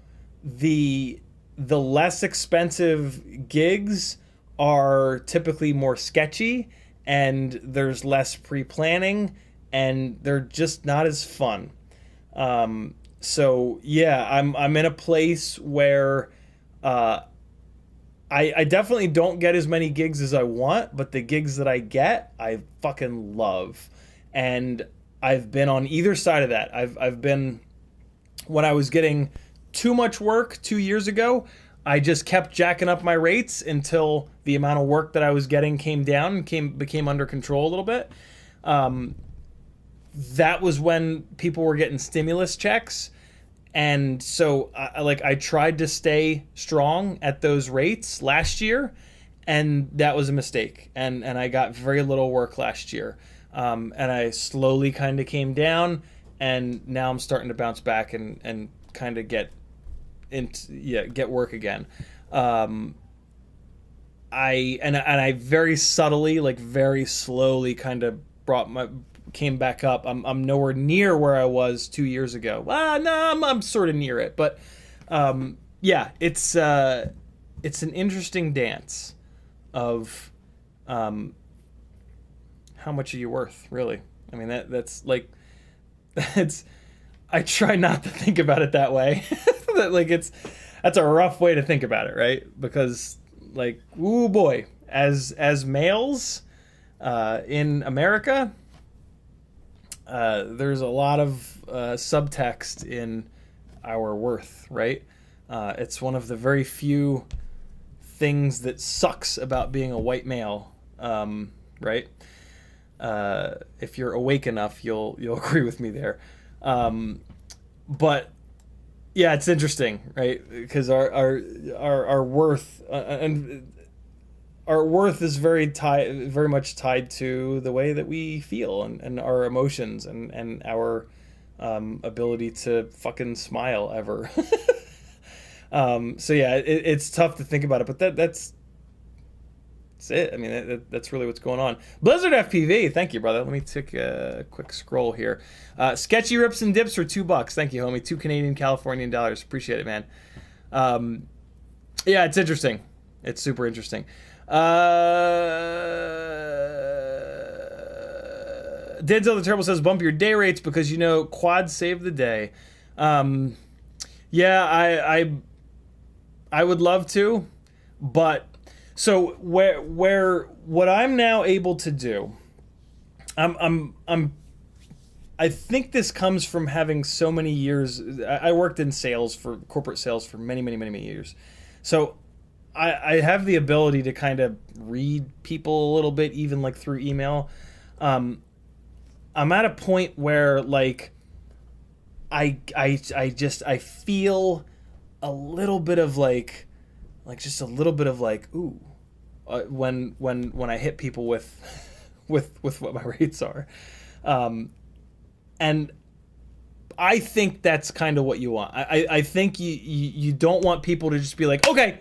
the less expensive gigs are typically more sketchy, and there's less pre-planning, and they're just not as fun. So yeah, I'm in a place where I definitely don't get as many gigs as I want, but the gigs that I get, I fucking love. And I've been on either side of that. I've been, when I was getting too much work 2 years ago, I just kept jacking up my rates until the amount of work that I was getting came down and became under control a little bit. That was when people were getting stimulus checks. And so I tried to stay strong at those rates last year, and that was a mistake. And I got very little work last year. And I slowly kind of came down, and now I'm starting to bounce back and kind of get work again. I very subtly, like very slowly, kind of came back up. I'm nowhere near where I was 2 years ago. Well, no, I'm sort of near it, but yeah, it's an interesting dance of how much are you worth, really? I mean, that's like, I try not to think about it that way. That's a rough way to think about it, right? Because, like, ooh boy, as males in America, there's a lot of subtext in our worth, right? It's one of the very few things that sucks about being a white male, right? If you're awake enough, you'll agree with me there. But yeah, it's interesting, right? Because our worth and our worth is very much tied to the way that we feel and our emotions and our ability to fucking smile ever. So yeah, it's tough to think about it, but that's it. I mean, that's really what's going on. Blizzard FPV, thank you, brother. Let me take a quick scroll here. Sketchy Rips and Dips for $2. Thank you, homie. 2 Californian dollars. Appreciate it, man. Yeah, it's interesting. It's super interesting. Denzel the Terrible says, bump your day rates because, you know, quad saved the day. Yeah, I would love to, but so what I'm now able to do, I think this comes from having so many years. I worked in corporate sales for many years. So I have the ability to kind of read people a little bit, even like through email. I'm at a point where like I feel a little bit of like just a little bit of like ooh when I hit people with what my rates are, and I think that's kind of what you want. I think you don't want people to just be like, okay,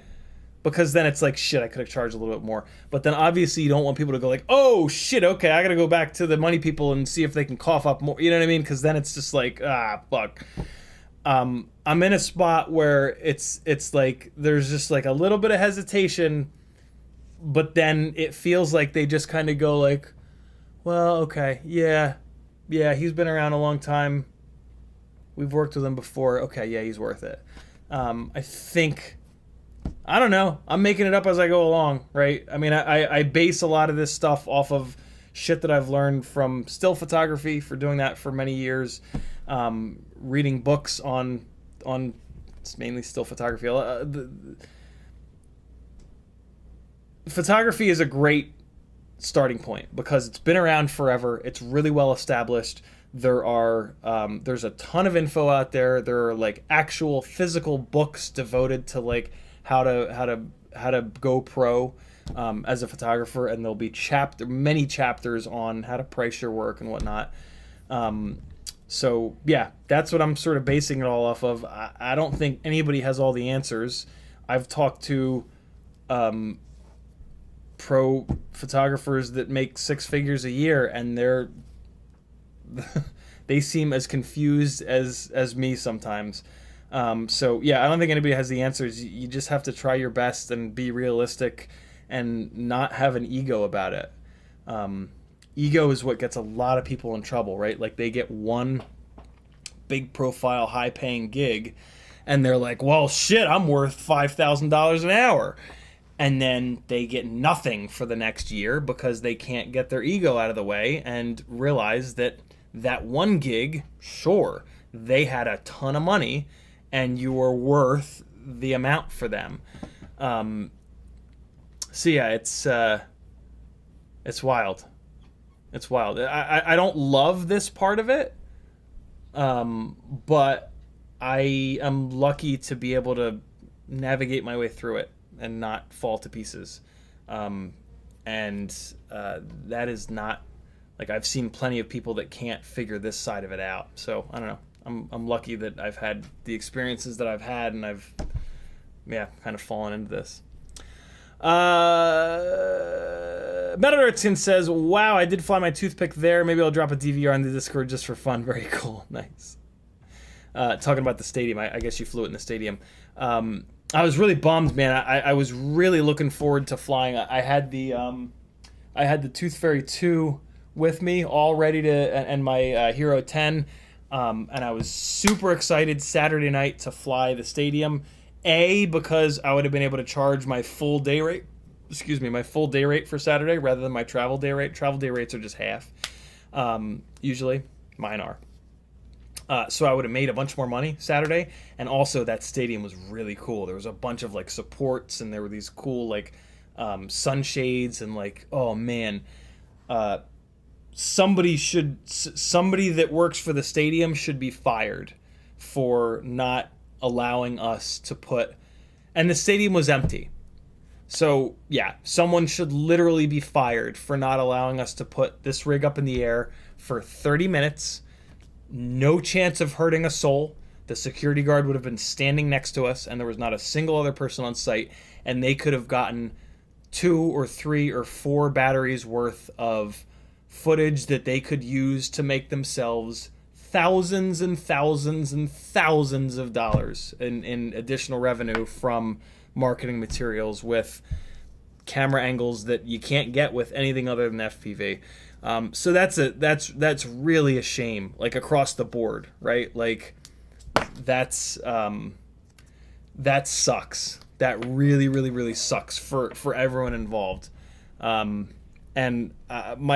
because then it's like, shit, I could have charged a little bit more. But then obviously you don't want people to go like, oh shit, okay, I gotta go back to the money people and see if they can cough up more. You know what I mean? Because then it's just like, fuck. I'm in a spot where it's like there's just like a little bit of hesitation, but then it feels like they just kind of go like, well, okay, yeah, he's been around a long time. We've worked with him before. Okay, yeah, he's worth it. I think, I don't know. I'm making it up as I go along, right? I mean, I base a lot of this stuff off of shit that I've learned from still photography, for doing that for many years, reading books on it's mainly still photography. Photography is a great starting point because it's been around forever. It's really well established. There's a ton of info out there. There are like actual physical books devoted to like how to go pro as a photographer, and there'll be many chapters on how to price your work and whatnot. So yeah, that's what I'm sort of basing it all off of. I don't think anybody has all the answers. I've talked to pro photographers that make 6 figures a year, and they seem as confused as me sometimes. So yeah, I don't think anybody has the answers. You just have to try your best and be realistic and not have an ego about it. Ego is what gets a lot of people in trouble, right? Like they get one big profile, high paying gig and they're like, well, shit, I'm worth $5,000 an hour. and then they get nothing for the next year because they can't get their ego out of the way and realize that that 1 gig, sure, they had a ton of money and you were worth the amount for them. So yeah, it's wild. It's wild. I don't love this part of it, but I am lucky to be able to navigate my way through it and not fall to pieces. That is not, like, I've seen plenty of people that can't figure this side of it out. So I don't know. I'm lucky that I've had the experiences that I've had, and I've, yeah, kind of fallen into this. Meteor85 says, wow, I did fly my toothpick there. Maybe I'll drop a DVR on the Discord just for fun. Very cool. Nice. Talking about the stadium, I guess you flew it in the stadium. I was really bummed, man. I was really looking forward to flying. I had the Tooth Fairy 2 with me, all ready to, and my Hero 10, and I was super excited Saturday night to fly the stadium. Because I would have been able to charge my full day rate. My full day rate for Saturday rather than my travel day rate. Travel day rates are just half. Usually, mine are. So I would have made a bunch more money Saturday, and also that stadium was really cool. There was a bunch of like supports, and there were these cool like sunshades, and like, oh man, somebody that works for the stadium should be fired for not allowing us to put, and the stadium was empty. So yeah, someone should literally be fired for not allowing us to put this rig up in the air for 30 minutes. No chance of hurting a soul. The security guard would have been standing next to us, and there was not a single other person on site, and they could have gotten 2 or 3 or 4 batteries worth of footage that they could use to make themselves thousands and thousands and thousands of dollars in additional revenue from marketing materials with camera angles that you can't get with anything other than FPV. So that's really a shame, like across the board, right? Like that sucks. That really sucks for everyone involved. My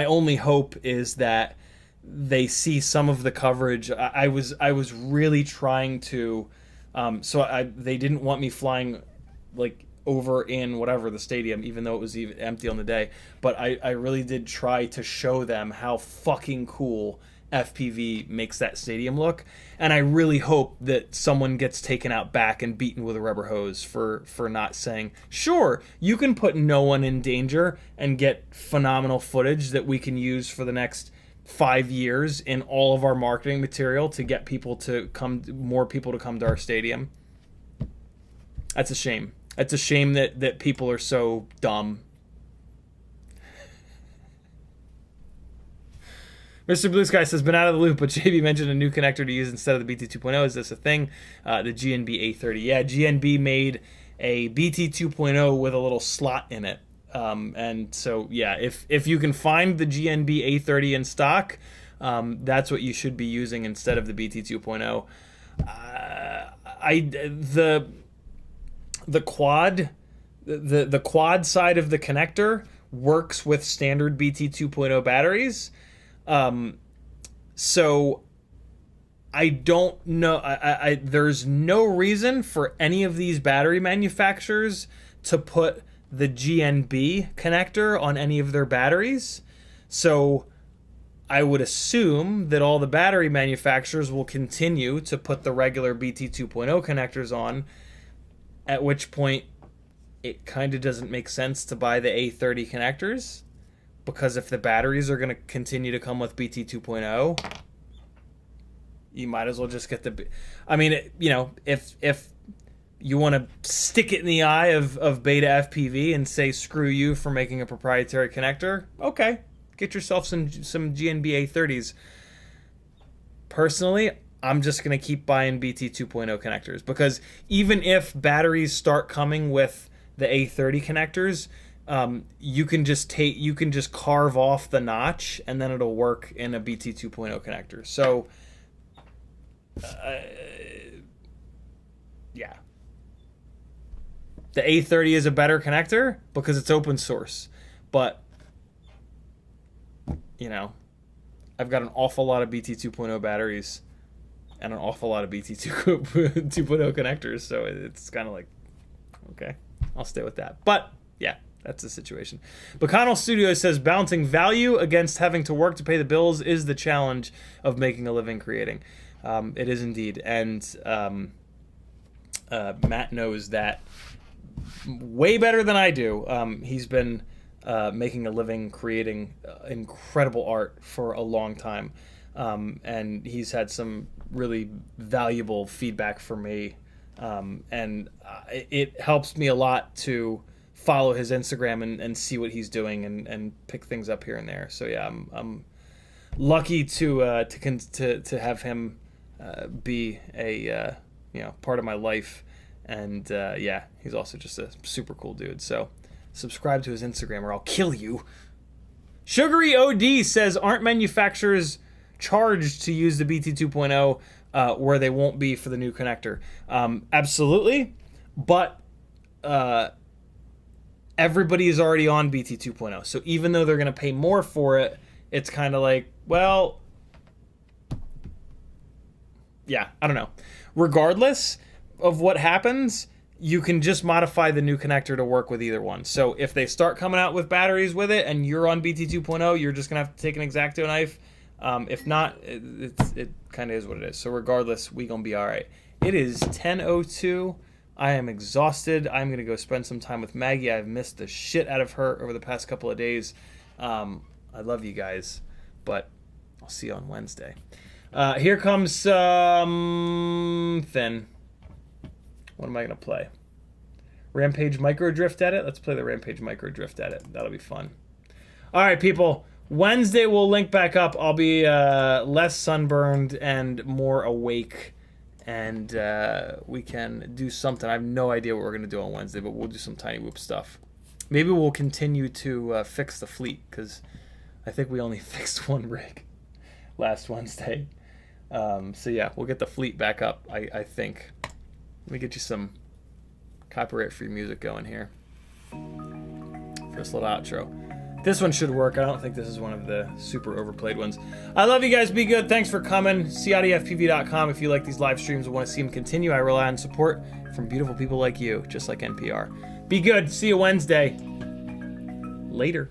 only hope is that they see some of the coverage. I was really trying to, they didn't want me flying like over in whatever the stadium, even though it was even empty on the day. But I really did try to show them how fucking cool FPV makes that stadium look. And I really hope that someone gets taken out back and beaten with a rubber hose for not saying, sure, you can put no one in danger and get phenomenal footage that we can use for the next 5 years in all of our marketing material to get people to come, more people to come to our stadium. That's a shame. It's a shame that people are so dumb. Mr. Blue Sky says, been out of the loop, but JB mentioned a new connector to use instead of the BT 2.0. Is this a thing? The GNB A30. Yeah, GNB made a BT 2.0 with a little slot in it. And so, yeah, if you can find the GNB A30 in stock, that's what you should be using instead of the BT 2.0. The quad side of the connector works with standard BT 2.0 batteries. So I don't know. There's no reason for any of these battery manufacturers to put the GNB connector on any of their batteries. So I would assume that all the battery manufacturers will continue to put the regular BT 2.0 connectors on, at which point it kind of doesn't make sense to buy the A30 connectors, because if the batteries are going to continue to come with BT 2.0, you might as well just get the... I mean, you know, if you want to stick it in the eye of Beta FPV and say screw you for making a proprietary connector, okay, get yourself some GNB A30s. Personally, I'm just going to keep buying BT 2.0 connectors, because even if batteries start coming with the A30 connectors, you can just carve off the notch and then it'll work in a BT 2.0 connector. So yeah. The A30 is a better connector because it's open source. But, you know, I've got an awful lot of BT 2.0 batteries and an awful lot of BT 2.0 connectors. So it's kind of like, okay, I'll stay with that. But, yeah, that's the situation. Bacano Studios says, balancing value against having to work to pay the bills is the challenge of making a living creating. It is indeed. And Matt knows that way better than I do. He's been making a living creating incredible art for a long time. And he's had some really valuable feedback for me. And it helps me a lot to follow his Instagram and see what he's doing and pick things up here and there. So yeah, I'm lucky to have him be a part of my life. And yeah, he's also just a super cool dude. So subscribe to his Instagram or I'll kill you. Sugary OD says, aren't manufacturers charged to use the BT 2.0 where they won't be for the new connector? Absolutely, but everybody is already on BT 2.0. So even though they're going to pay more for it, it's kind of like, well, yeah, I don't know. Regardless of what happens, you can just modify the new connector to work with either one. So if they start coming out with batteries with it and you're on BT 2.0, you're just going to have to take an X-Acto knife. If not, it kind of is what it is. So regardless, we going to be all right. It is 10:02. I am exhausted. I'm going to go spend some time with Maggie. I've missed the shit out of her over the past couple of days. I love you guys, but I'll see you on Wednesday. Here comes something. What am I going to play? Rampage Micro Drift Edit? Let's play the Rampage Micro Drift Edit. That'll be fun. All right, people. Wednesday we'll link back up. I'll be less sunburned and more awake. And we can do something. I have no idea what we're going to do on Wednesday, but we'll do some Tiny Whoop stuff. Maybe we'll continue to fix the fleet, because I think we only fixed one rig last Wednesday. So yeah, we'll get the fleet back up, I think. Let me get you some copyright-free music going here for this little outro. This one should work. I don't think this is one of the super overplayed ones. I love you guys. Be good. Thanks for coming. CiottiFPV.com if you like these live streams and want to see them continue. I rely on support from beautiful people like you, just like NPR. Be good. See you Wednesday. Later.